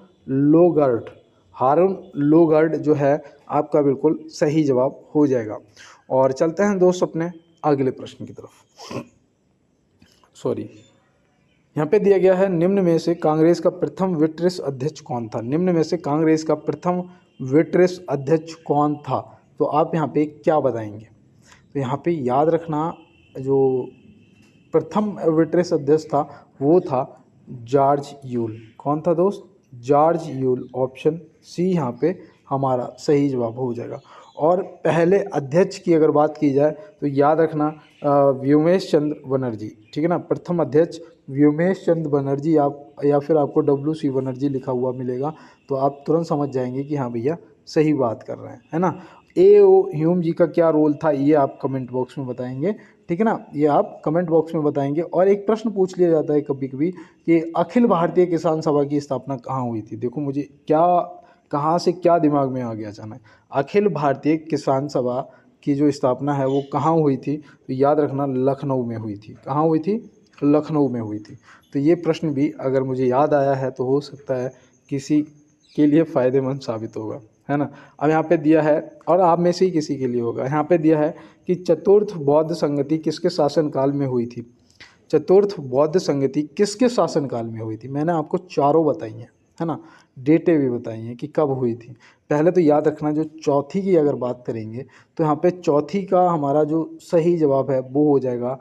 [SPEAKER 1] लोगार्ड जो है आपका बिल्कुल सही जवाब हो जाएगा। और चलते हैं दोस्त अपने अगले प्रश्न की तरफ। यहाँ पे दिया गया है निम्न में से कांग्रेस का प्रथम वित्तीय अध्यक्ष कौन था? निम्न में से कांग्रेस का प्रथम विट्रिस अध्यक्ष कौन था? तो आप यहाँ पे क्या बताएंगे? तो यहाँ पे याद रखना, जो प्रथम विट्रिस अध्यक्ष था वो था जॉर्ज यूल। कौन था दोस्त? George Yule. ऑप्शन सी यहाँ पे हमारा सही जवाब हो जाएगा। और पहले अध्यक्ष की अगर बात की जाए तो याद रखना व्योमेश चंद्र बनर्जी, ठीक है ना। प्रथम अध्यक्ष व्योमेश चंद्र बनर्जी, आप या फिर आपको WC बनर्जी लिखा हुआ मिलेगा तो आप तुरंत समझ जाएंगे कि हाँ भैया सही बात कर रहे हैं, है ना। A.O. ह्यूम जी का क्या रोल था, ये आप कमेंट बॉक्स में बताएंगे, ठीक है ना, ये आप कमेंट बॉक्स में बताएंगे। और एक प्रश्न पूछ लिया जाता है कभी कभी कि अखिल भारतीय किसान सभा की स्थापना कहाँ हुई थी। देखो मुझे क्या, कहाँ से क्या दिमाग में आ गया अचानक, अखिल भारतीय किसान सभा की जो स्थापना है वो कहाँ हुई थी? तो याद रखना लखनऊ में हुई थी। कहाँ हुई थी? लखनऊ में हुई थी। तो ये प्रश्न भी अगर मुझे याद आया है तो हो सकता है किसी के लिए फ़ायदेमंद साबित होगा, है ना। अब यहाँ पे दिया है, और आप में से ही किसी के लिए होगा, यहाँ पे दिया है कि चतुर्थ बौद्ध संगति किसके शासनकाल में हुई थी? चतुर्थ बौद्ध संगति किसके शासनकाल में हुई थी? मैंने आपको चारों बताई हैं, है ना, डेटें भी बताई हैं कि कब हुई थी। पहले तो याद रखना, जो चौथी की अगर बात करेंगे तो यहाँ पे चौथी का हमारा जो सही जवाब है वो हो जाएगा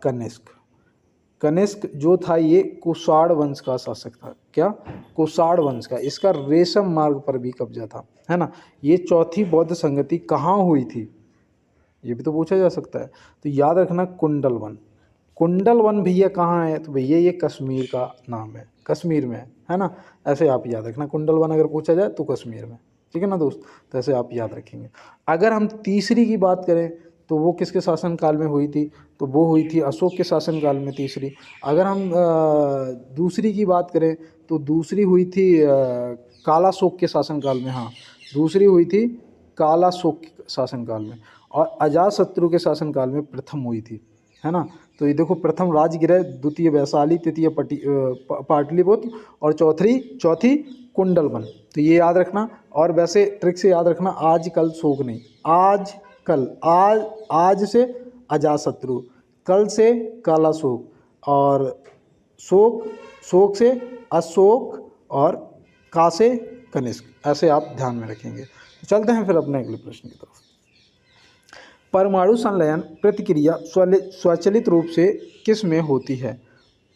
[SPEAKER 1] कनिष्क। कनिष्क जो था ये कुषाण वंश का शासक था। क्या? कुषाण वंश का। इसका रेशम मार्ग पर भी कब्जा था, है ना। ये चौथी बौद्ध संगति कहाँ हुई थी, ये भी तो पूछा जा सकता है। तो याद रखना कुंडल वन। कुंडल वन भैया कहाँ है? तो भैया ये कश्मीर का नाम है, कश्मीर में है ना। ऐसे आप याद रखना, कुंडल वन अगर पूछा जाए तो कश्मीर में, ठीक है ना दोस्त। तो ऐसे आप याद रखेंगे। अगर हम तीसरी की बात करें तो वो किसके शासनकाल में हुई थी? तो वो हुई थी अशोक के शासनकाल में तीसरी। अगर हम दूसरी की बात करें तो दूसरी हुई थी कालाशोक के शासनकाल में। हाँ, दूसरी हुई थी कालाशोक के शासनकाल में। और अजातशत्रु के शासनकाल में प्रथम हुई थी, है ना। तो ये देखो, प्रथम राजगृह, द्वितीय वैशाली, तृतीय पाटलिपुत्र और चौथी कुंडलवन। तो ये याद रखना। और वैसे ट्रिक से याद रखना, आज कल शोक नहीं, आज कल, आज से अजातशत्रु, कल से कालाशोक, और शोक से अशोक, और का से कनिष्क। ऐसे आप ध्यान में रखेंगे। चलते हैं फिर अपने अगले प्रश्न की तरफ। परमाणु संलयन प्रतिक्रिया स्वचालित रूप से किस में होती है?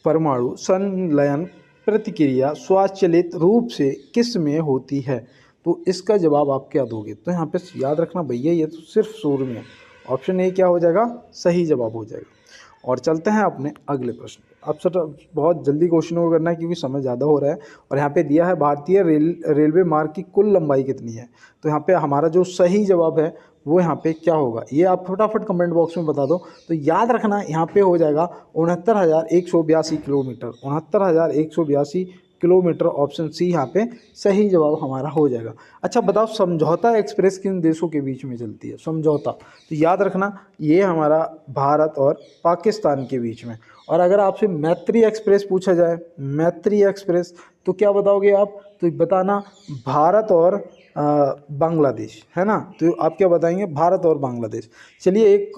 [SPEAKER 1] परमाणु संलयन प्रतिक्रिया स्वचालित रूप से किस में होती है? तो इसका जवाब आप क्या दोगे? तो यहाँ पे याद रखना भैया, ये तो सिर्फ सूर्य में। ऑप्शन ए क्या हो जाएगा? सही जवाब हो जाएगा। और चलते हैं अपने अगले प्रश्न पे। अब सर बहुत जल्दी क्वेश्चनों को करना है क्योंकि समय ज़्यादा हो रहा है। और यहाँ पे दिया है भारतीय रेलवे मार्ग की कुल लंबाई कितनी है? तो यहाँ पे हमारा जो सही जवाब है वो यहाँ पे क्या होगा, ये आप फटाफट कमेंट बॉक्स में बता दो। तो याद रखना यहाँ पे हो जाएगा 69,182 किलोमीटर। 69,182 किलोमीटर। ऑप्शन सी यहाँ पे सही जवाब हमारा हो जाएगा। अच्छा बताओ, समझौता एक्सप्रेस किन देशों के बीच में चलती है? समझौता, तो याद रखना ये हमारा भारत और पाकिस्तान के बीच में। और अगर आपसे मैत्री एक्सप्रेस पूछा जाए, मैत्री एक्सप्रेस, तो क्या बताओगे आप? तो बताना भारत और बांग्लादेश, है ना। तो आप क्या बताएंगे? भारत और बांग्लादेश। चलिए एक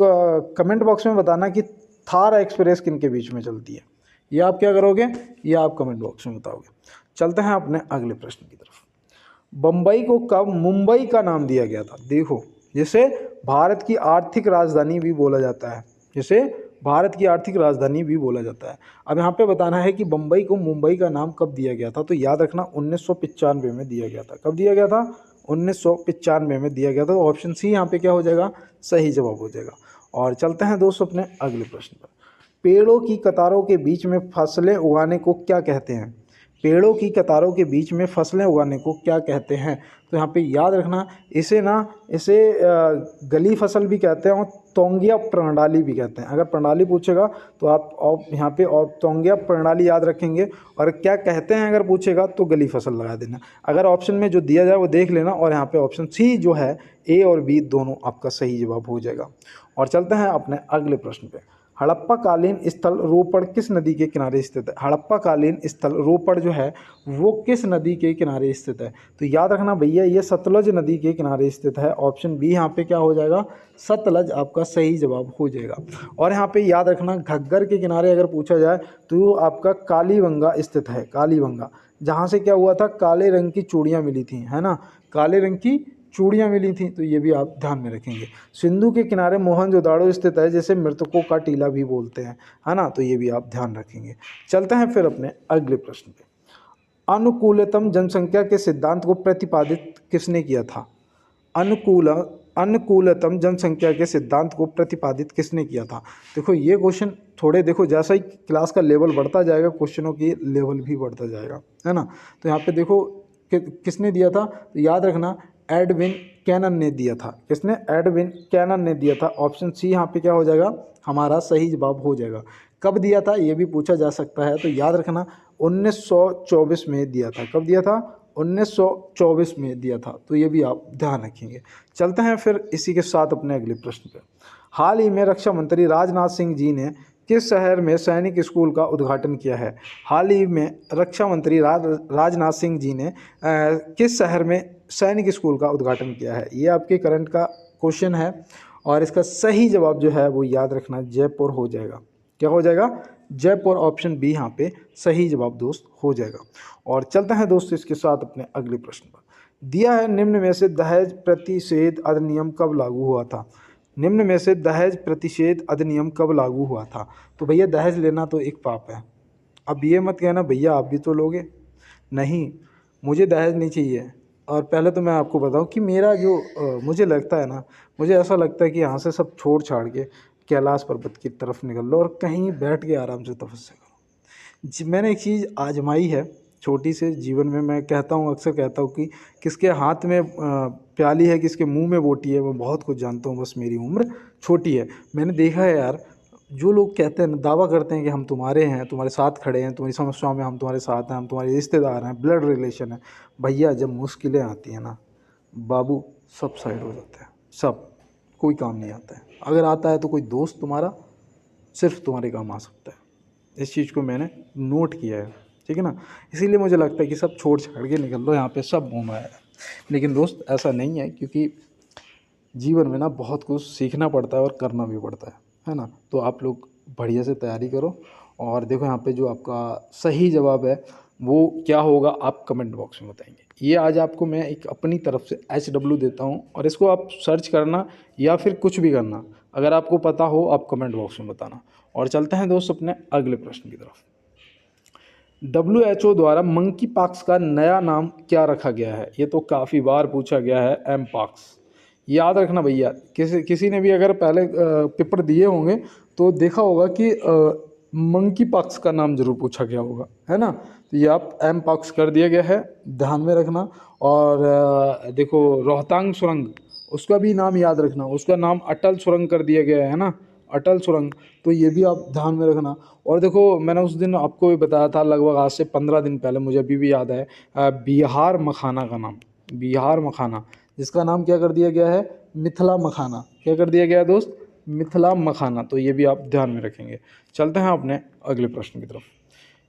[SPEAKER 1] कमेंट बॉक्स में बताना कि थार एक्सप्रेस किन के बीच में चलती है। ये आप क्या करोगे? ये आप कमेंट बॉक्स में बताओगे। चलते हैं अपने अगले प्रश्न की तरफ। बम्बई को कब मुंबई का नाम दिया गया था? देखो, जिसे भारत की आर्थिक राजधानी भी बोला जाता है, जिसे भारत की आर्थिक राजधानी भी बोला जाता है। अब यहाँ पे बताना है कि बम्बई को मुंबई का नाम कब दिया गया था? तो याद रखना 1995 में दिया गया था। कब दिया गया था? 1995 में दिया गया था। ऑप्शन सी यहाँ पे क्या हो जाएगा? सही जवाब हो जाएगा। और चलते हैं दोस्तों अपने अगले प्रश्न पर। पेड़ों की कतारों के बीच में फसलें उगाने को क्या कहते हैं? पेड़ों की कतारों के बीच में फसलें उगाने को क्या कहते हैं? तो यहाँ पे याद रखना, इसे गली फसल भी कहते हैं और तोंगिया प्रणाली भी कहते हैं। अगर प्रणाली पूछेगा तो आप यहाँ पे और तोंगिया प्रणाली याद रखेंगे, और क्या कहते हैं अगर पूछेगा तो गली फसल लगा देना। अगर ऑप्शन में जो दिया जाए वो देख लेना, और यहाँ पे ऑप्शन सी जो है, ए और बी दोनों आपका सही जवाब हो जाएगा। और चलते हैं अपने अगले प्रश्न पे। हड़प्पा कालीन स्थल रोपड़ किस नदी के किनारे स्थित है? हड़प्पा कालीन स्थल रोपड़ जो है वो किस नदी के किनारे स्थित है? तो याद रखना भैया, ये सतलज नदी के किनारे स्थित है। ऑप्शन बी यहाँ पे क्या हो जाएगा? सतलज आपका सही जवाब हो जाएगा। और यहाँ पे याद रखना, घग्गर के किनारे अगर पूछा जाए तो आपका कालीबंगा स्थित है। कालीबंगा
[SPEAKER 3] जहाँ से क्या हुआ था, काले रंग की चूड़ियाँ मिली थी, है ना, काले रंग की चूड़ियाँ मिली थी, तो ये भी आप ध्यान में रखेंगे। सिंधु के किनारे मोहनजोदाड़ो स्थित है, जिसे मृतकों का टीला भी बोलते हैं, है ना, तो ये भी आप ध्यान रखेंगे। चलते हैं फिर अपने अगले प्रश्न पे। अनुकूलतम जनसंख्या के सिद्धांत को प्रतिपादित किसने किया था? अनुकूल अनुकूलतम जनसंख्या के सिद्धांत को प्रतिपादित किसने किया था? देखो ये क्वेश्चन थोड़े, देखो जैसा ही क्लास का लेवल बढ़ता जाएगा क्वेश्चनों की लेवल भी बढ़ता जाएगा, है ना। तो यहाँ पे देखो किसने दिया था, तो याद रखना एडविन कैनन ने दिया था। किसने? एडविन कैनन ने दिया था। ऑप्शन सी यहाँ पे क्या हो जाएगा, हमारा सही जवाब हो जाएगा। कब दिया था ये भी पूछा जा सकता है, तो याद रखना 1924 में दिया था। कब दिया था? 1924 में दिया था, तो ये भी आप ध्यान रखेंगे। चलते हैं फिर इसी के साथ अपने अगले प्रश्न पर। हाल ही में रक्षा मंत्री राजनाथ सिंह जी ने किस शहर में सैनिक स्कूल का उद्घाटन किया है? हाल ही में रक्षा मंत्री राजनाथ सिंह जी ने किस शहर में सैनिक स्कूल का उद्घाटन किया है? ये आपके करंट का क्वेश्चन है और इसका सही जवाब जो है वो याद रखना जयपुर हो जाएगा। क्या हो जाएगा? जयपुर। ऑप्शन बी यहाँ पे सही जवाब दोस्त हो जाएगा। और चलते हैं दोस्त इसके साथ अपने अगले प्रश्न पर। दिया है निम्न में से दहेज प्रतिषेध अधिनियम कब लागू हुआ था? निम्न में से दहेज प्रतिषेध अधिनियम कब लागू हुआ था? तो भैया दहेज लेना तो एक पाप है। अब ये मत कहना भैया आप भी तो लोगे, नहीं मुझे दहेज नहीं चाहिए। और पहले तो मैं आपको बताऊं कि मेरा जो मुझे लगता है ना, मुझे ऐसा लगता है कि यहाँ से सब छोड़ छाड़ के कैलाश पर्वत की तरफ निकल लो और कहीं बैठ के आराम से तपस्या करो। मैंने एक चीज़ आजमाई है छोटी से जीवन में, मैं कहता हूँ, अक्सर कहता हूँ कि किसके हाथ में प्याली है, किसके मुंह में बोटी है, मैं बहुत कुछ जानता हूँ, बस मेरी उम्र छोटी है। मैंने देखा है यार, जो लोग कहते हैं, दावा करते हैं कि हम तुम्हारे हैं, तुम्हारे साथ खड़े हैं, तुम्हारी समस्याओं में हम तुम्हारे साथ हैं, हम तुम्हारे रिश्तेदार हैं, ब्लड रिलेशन है, भैया जब मुश्किलें आती हैं ना बाबू, सब साइड हो जाते हैं, सब, कोई काम नहीं आता है। अगर आता है तो कोई दोस्त तुम्हारा सिर्फ तुम्हारे काम आ सकता है। इस चीज़ को मैंने नोट किया है, ठीक है ना। इसीलिए मुझे लगता है कि सब छोड़ छाड़ के निकल लो, यहाँ पे सब घूम आया है। लेकिन दोस्त ऐसा नहीं है, क्योंकि जीवन में ना बहुत कुछ सीखना पड़ता है और करना भी पड़ता है ना। तो आप लोग बढ़िया से तैयारी करो। और देखो यहाँ पे जो आपका सही जवाब है वो क्या होगा, आप कमेंट बॉक्स में बताएंगे। ये आज आपको मैं एक अपनी तरफ से HW देता हूँ, और इसको आप सर्च करना या फिर कुछ भी करना, अगर आपको पता हो आप कमेंट बॉक्स में बताना। और चलते हैं दोस्त अपने अगले प्रश्न की तरफ। WHO द्वारा मंकी पॉक्स का नया नाम क्या रखा गया है? ये तो काफ़ी बार पूछा गया है, एम पॉक्स। याद रखना भैया, किसी ने भी अगर पहले पेपर दिए होंगे तो देखा होगा कि मंकी पॉक्स का नाम जरूर पूछा गया होगा, है ना। तो ये आप एम पॉक्स कर दिया गया है, ध्यान में रखना। और देखो रोहतांग सुरंग, उसका भी नाम याद रखना, उसका नाम अटल सुरंग कर दिया गया है ना, अटल सुरंग। तो ये भी आप ध्यान में रखना। और देखो मैंने उस दिन आपको भी बताया था, लगभग आज से 15 दिन पहले, मुझे अभी भी याद है, बिहार मखाना का नाम, बिहार मखाना, जिसका नाम क्या कर दिया गया है, मिथिला मखाना। क्या कर दिया गया है दोस्त? मिथिला मखाना। तो ये भी आप ध्यान में रखेंगे। चलते हैं अपने अगले प्रश्न की तरफ।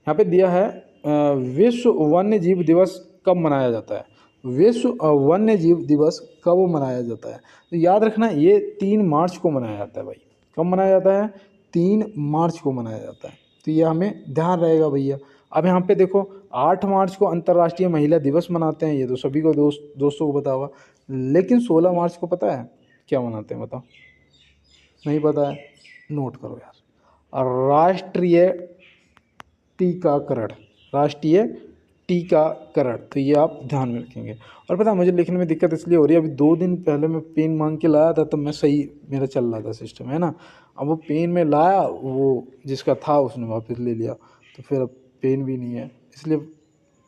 [SPEAKER 3] यहाँ पे दिया है विश्व वन्य जीव दिवस कब मनाया जाता है? विश्व वन्य जीव दिवस कब मनाया जाता है? तो याद रखना ये 3 मार्च को मनाया जाता है भाई। कब मनाया जाता है? 3 मार्च को मनाया जाता है। तो ये हमें ध्यान रहेगा भैया। अब यहाँ पे देखो 8 मार्च को अंतर्राष्ट्रीय महिला दिवस मनाते हैं, ये तो सभी को दोस्तों को पता होगा। लेकिन 16 मार्च को पता है क्या मनाते हैं? बताओ, नहीं पता है? नोट करो यार, राष्ट्रीय टीकाकरण, राष्ट्रीय टीकाकरण। तो ये आप ध्यान में रखेंगे। और पता है मुझे लिखने में दिक्कत इसलिए हो रही है, अभी 2 दिन पहले मैं पेन मांग के लाया था, तब मैं सही मेरा चल रहा था सिस्टम, है ना। अब वो पेन में लाया, वो जिसका था उसने वापस ले लिया, तो फिर अब पेन भी नहीं है, इसलिए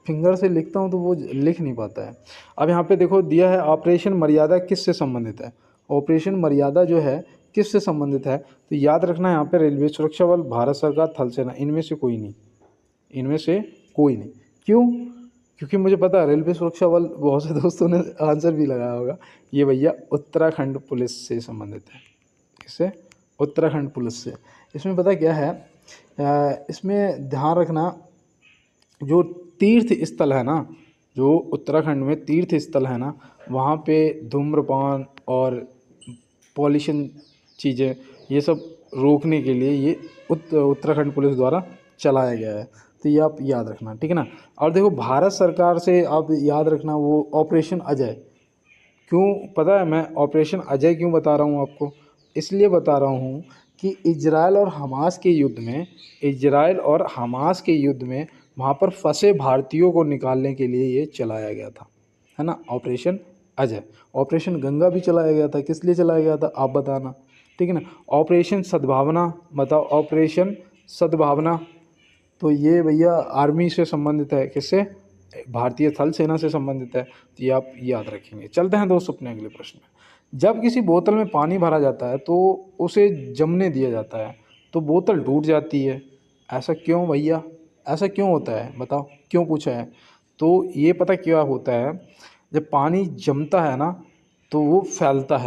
[SPEAKER 3] फिंगर से लिखता हूँ तो वो लिख नहीं पाता है। अब यहाँ पे देखो दिया है ऑपरेशन मर्यादा किससे संबंधित है? ऑपरेशन मर्यादा जो है किससे संबंधित है? तो याद रखना यहाँ पे रेलवे सुरक्षा बल, भारत सरकार, थल सेना, इनमें से कोई नहीं, इनमें से कोई नहीं। क्यों? क्योंकि मुझे पता है रेलवे सुरक्षा बल, बहुत से दोस्तों ने आंसर भी लगाया होगा, ये भैया उत्तराखंड पुलिस से संबंधित है। किससे? उत्तराखंड पुलिस से। इसमें पता क्या है, इसमें ध्यान रखना, जो तीर्थ स्थल है ना, जो उत्तराखंड में तीर्थ स्थल है ना, वहाँ पे धूम्रपान और पॉल्यूशन चीज़ें, ये सब रोकने के लिए ये उत्तराखंड पुलिस द्वारा चलाया गया है। तो तो ये आप याद रखना, ठीक है ना। और देखो भारत सरकार से आप याद रखना वो ऑपरेशन अजय, क्यों पता है मैं ऑपरेशन अजय क्यों बता रहा हूँ आपको, इसलिए बता रहा हूँ कि इजराइल और हमास के युद्ध में वहाँ पर फंसे भारतीयों को निकालने के लिए ये चलाया गया था, है ना, ऑपरेशन अजय। ऑपरेशन गंगा भी चलाया गया था, किस लिए चलाया गया था आप बताना, ठीक है ना। ऑपरेशन सद्भावना, बताओ ऑपरेशन सद्भावना, तो ये भैया आर्मी से संबंधित है, किससे, भारतीय थल सेना से संबंधित है, तो ये आप याद रखेंगे। चलते हैं दोस्त अपने अगले प्रश्न में। जब किसी बोतल में पानी भरा जाता है तो उसे जमने दिया जाता है तो बोतल टूट जाती है, ऐसा क्यों भैया, ऐसा क्यों होता है बताओ, क्यों पूछा है। तो ये पता क्या होता है, जब पानी जमता है ना तो वो फैलता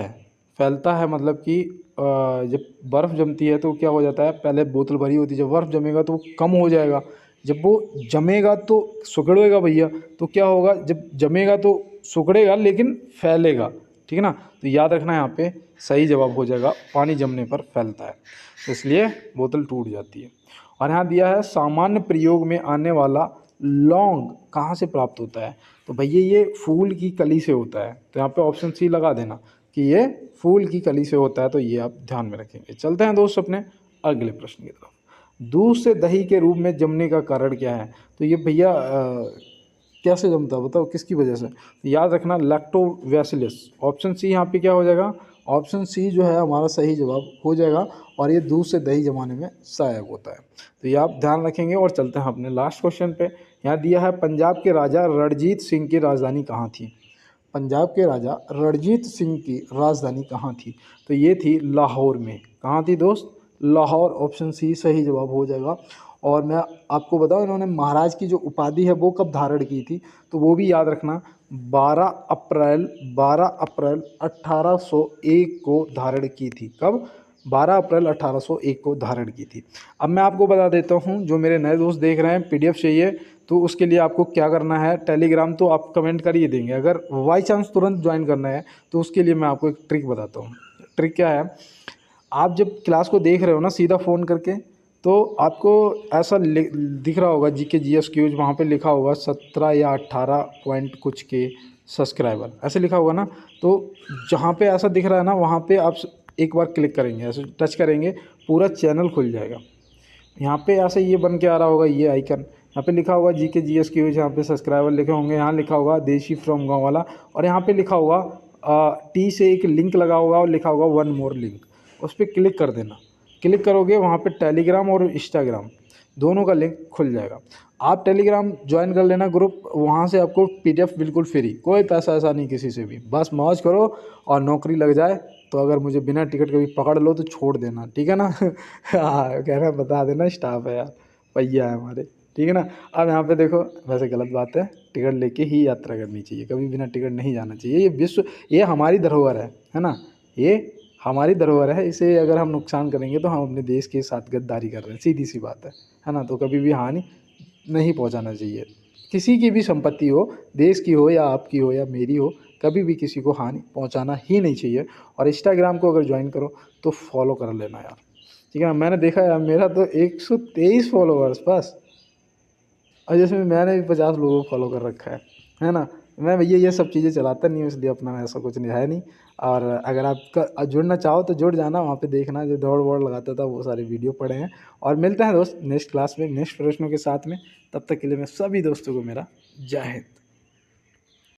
[SPEAKER 3] है मतलब कि जब बर्फ़ जमती है तो क्या हो जाता है, पहले बोतल भरी होती है, जब बर्फ़ जमेगा तो वो कम हो जाएगा, जब वो जमेगा तो सिकुड़ेगा भैया, तो क्या होगा, जब जमेगा तो सिकुड़ेगा लेकिन फैलेगा, ठीक है ना। तो याद रखना यहाँ पे सही जवाब हो जाएगा, पानी जमने पर फैलता है, तो इसलिए बोतल टूट जाती है। और यहाँ दिया है सामान्य प्रयोग में आने वाला लौंग कहाँ से प्राप्त होता है, तो भैया ये फूल की कली से होता है, तो यहाँ पे ऑप्शन सी लगा देना कि ये फूल की कली से होता है, तो ये आप ध्यान में रखेंगे। चलते हैं दोस्त अपने अगले प्रश्न की तरफ। दूध से दही के रूप में जमने का कारण क्या है, तो ये भैया कैसे जमता है बताओ, किसकी वजह से, तो याद रखना लैक्टोबैसिलस, ऑप्शन सी यहाँ पे क्या हो जाएगा, ऑप्शन सी जो है हमारा सही जवाब हो जाएगा, और ये दूध से दही जमाने में सहायक होता है, तो ये आप ध्यान रखेंगे। और चलते हैं अपने लास्ट क्वेश्चन पे। यहाँ दिया है पंजाब के राजा रणजीत सिंह की राजधानी कहाँ थी, पंजाब के राजा रणजीत सिंह की राजधानी कहाँ थी, तो ये थी लाहौर में, कहाँ थी दोस्त, लाहौर, ऑप्शन सी सही जवाब हो जाएगा। और मैं आपको बताऊं इन्होंने महाराज की जो उपाधि है वो कब धारण की थी, तो वो भी याद रखना 12 अप्रैल 1801 को धारण की थी, कब, 12 अप्रैल 1801 को धारण की थी। अब मैं आपको बता देता हूँ, जो मेरे नए दोस्त देख रहे हैं पीडीएफ चाहिए तो उसके लिए आपको क्या करना है, टेलीग्राम तो आप कमेंट कर ही देंगे, अगर बाई चांस तुरंत ज्वाइन करना है तो उसके लिए मैं आपको एक ट्रिक बताता हूँ। ट्रिक क्या है, आप जब क्लास को देख रहे हो ना सीधा फ़ोन करके, तो आपको ऐसा दिख रहा होगा जीके जीएस क्यूज, वहाँ पे लिखा होगा 17 या 18 पॉइंट कुछ के सब्सक्राइबर, ऐसे लिखा होगा ना, तो जहाँ पे ऐसा दिख रहा है ना वहाँ पे आप एक बार क्लिक करेंगे, ऐसे टच करेंगे, पूरा चैनल खुल जाएगा। यहाँ पे ऐसे ये बन के आ रहा होगा ये आइकन, यहाँ पे लिखा होगा जीके जीएस क्यूज, यहाँ पे सब्सक्राइबर लिखे होंगे, यहाँ लिखा होगा देशी फ्रॉम गाँव वाला, और यहाँ पे लिखा होगा टी से एक लिंक लगा होगा और लिखा होगा वन मोर लिंक, उस पर क्लिक कर देना। क्लिक करोगे वहाँ पे टेलीग्राम और इंस्टाग्राम दोनों का लिंक खुल जाएगा। आप टेलीग्राम ज्वाइन कर लेना ग्रुप, वहाँ से आपको पीडीएफ बिल्कुल फ्री, कोई पैसा ऐसा नहीं किसी से भी, बस मौज करो और नौकरी लग जाए तो अगर मुझे बिना टिकट कभी पकड़ लो तो छोड़ देना, ठीक है ना। हाँ कहना बता देना, स्टाफ है यार, भैया है हमारे, ठीक है ना। अब यहाँ पे देखो, वैसे गलत बात है, टिकट लेके ही यात्रा करनी चाहिए, कभी बिना टिकट नहीं जाना चाहिए, ये विश्व, ये हमारी धरोहर है ना, ये हमारी धरोहर है, इसे अगर हम नुकसान करेंगे तो हम अपने देश के साथ गद्दारी कर रहे हैं, सीधी सी बात है ना। तो कभी भी हानि नहीं पहुंचाना चाहिए, किसी की भी संपत्ति हो, देश की हो या आपकी हो या मेरी हो, कभी भी किसी को हानि पहुंचाना ही नहीं चाहिए। और इंस्टाग्राम को अगर ज्वाइन करो तो फॉलो कर लेना यार, ठीक है ना। मैंने देखा यार मेरा तो 123 फॉलोअर्स बस, और जिसमें मैंने भी 50 लोगों को फॉलो कर रखा है ना। मैं भैया ये सब चीज़ें चलाता नहीं हूँ, इसलिए अपना ऐसा कुछ नहीं है नहीं। और अगर आप जुड़ना चाहो तो जुड़ जाना, वहाँ पे देखना जो दौड़ वौड़ लगाता था वो सारे वीडियो पड़े हैं। और मिलते हैं दोस्त नेक्स्ट क्लास में नेक्स्ट प्रश्नों के साथ में, तब तक के लिए मैं सभी दोस्तों को मेरा जय हिंद।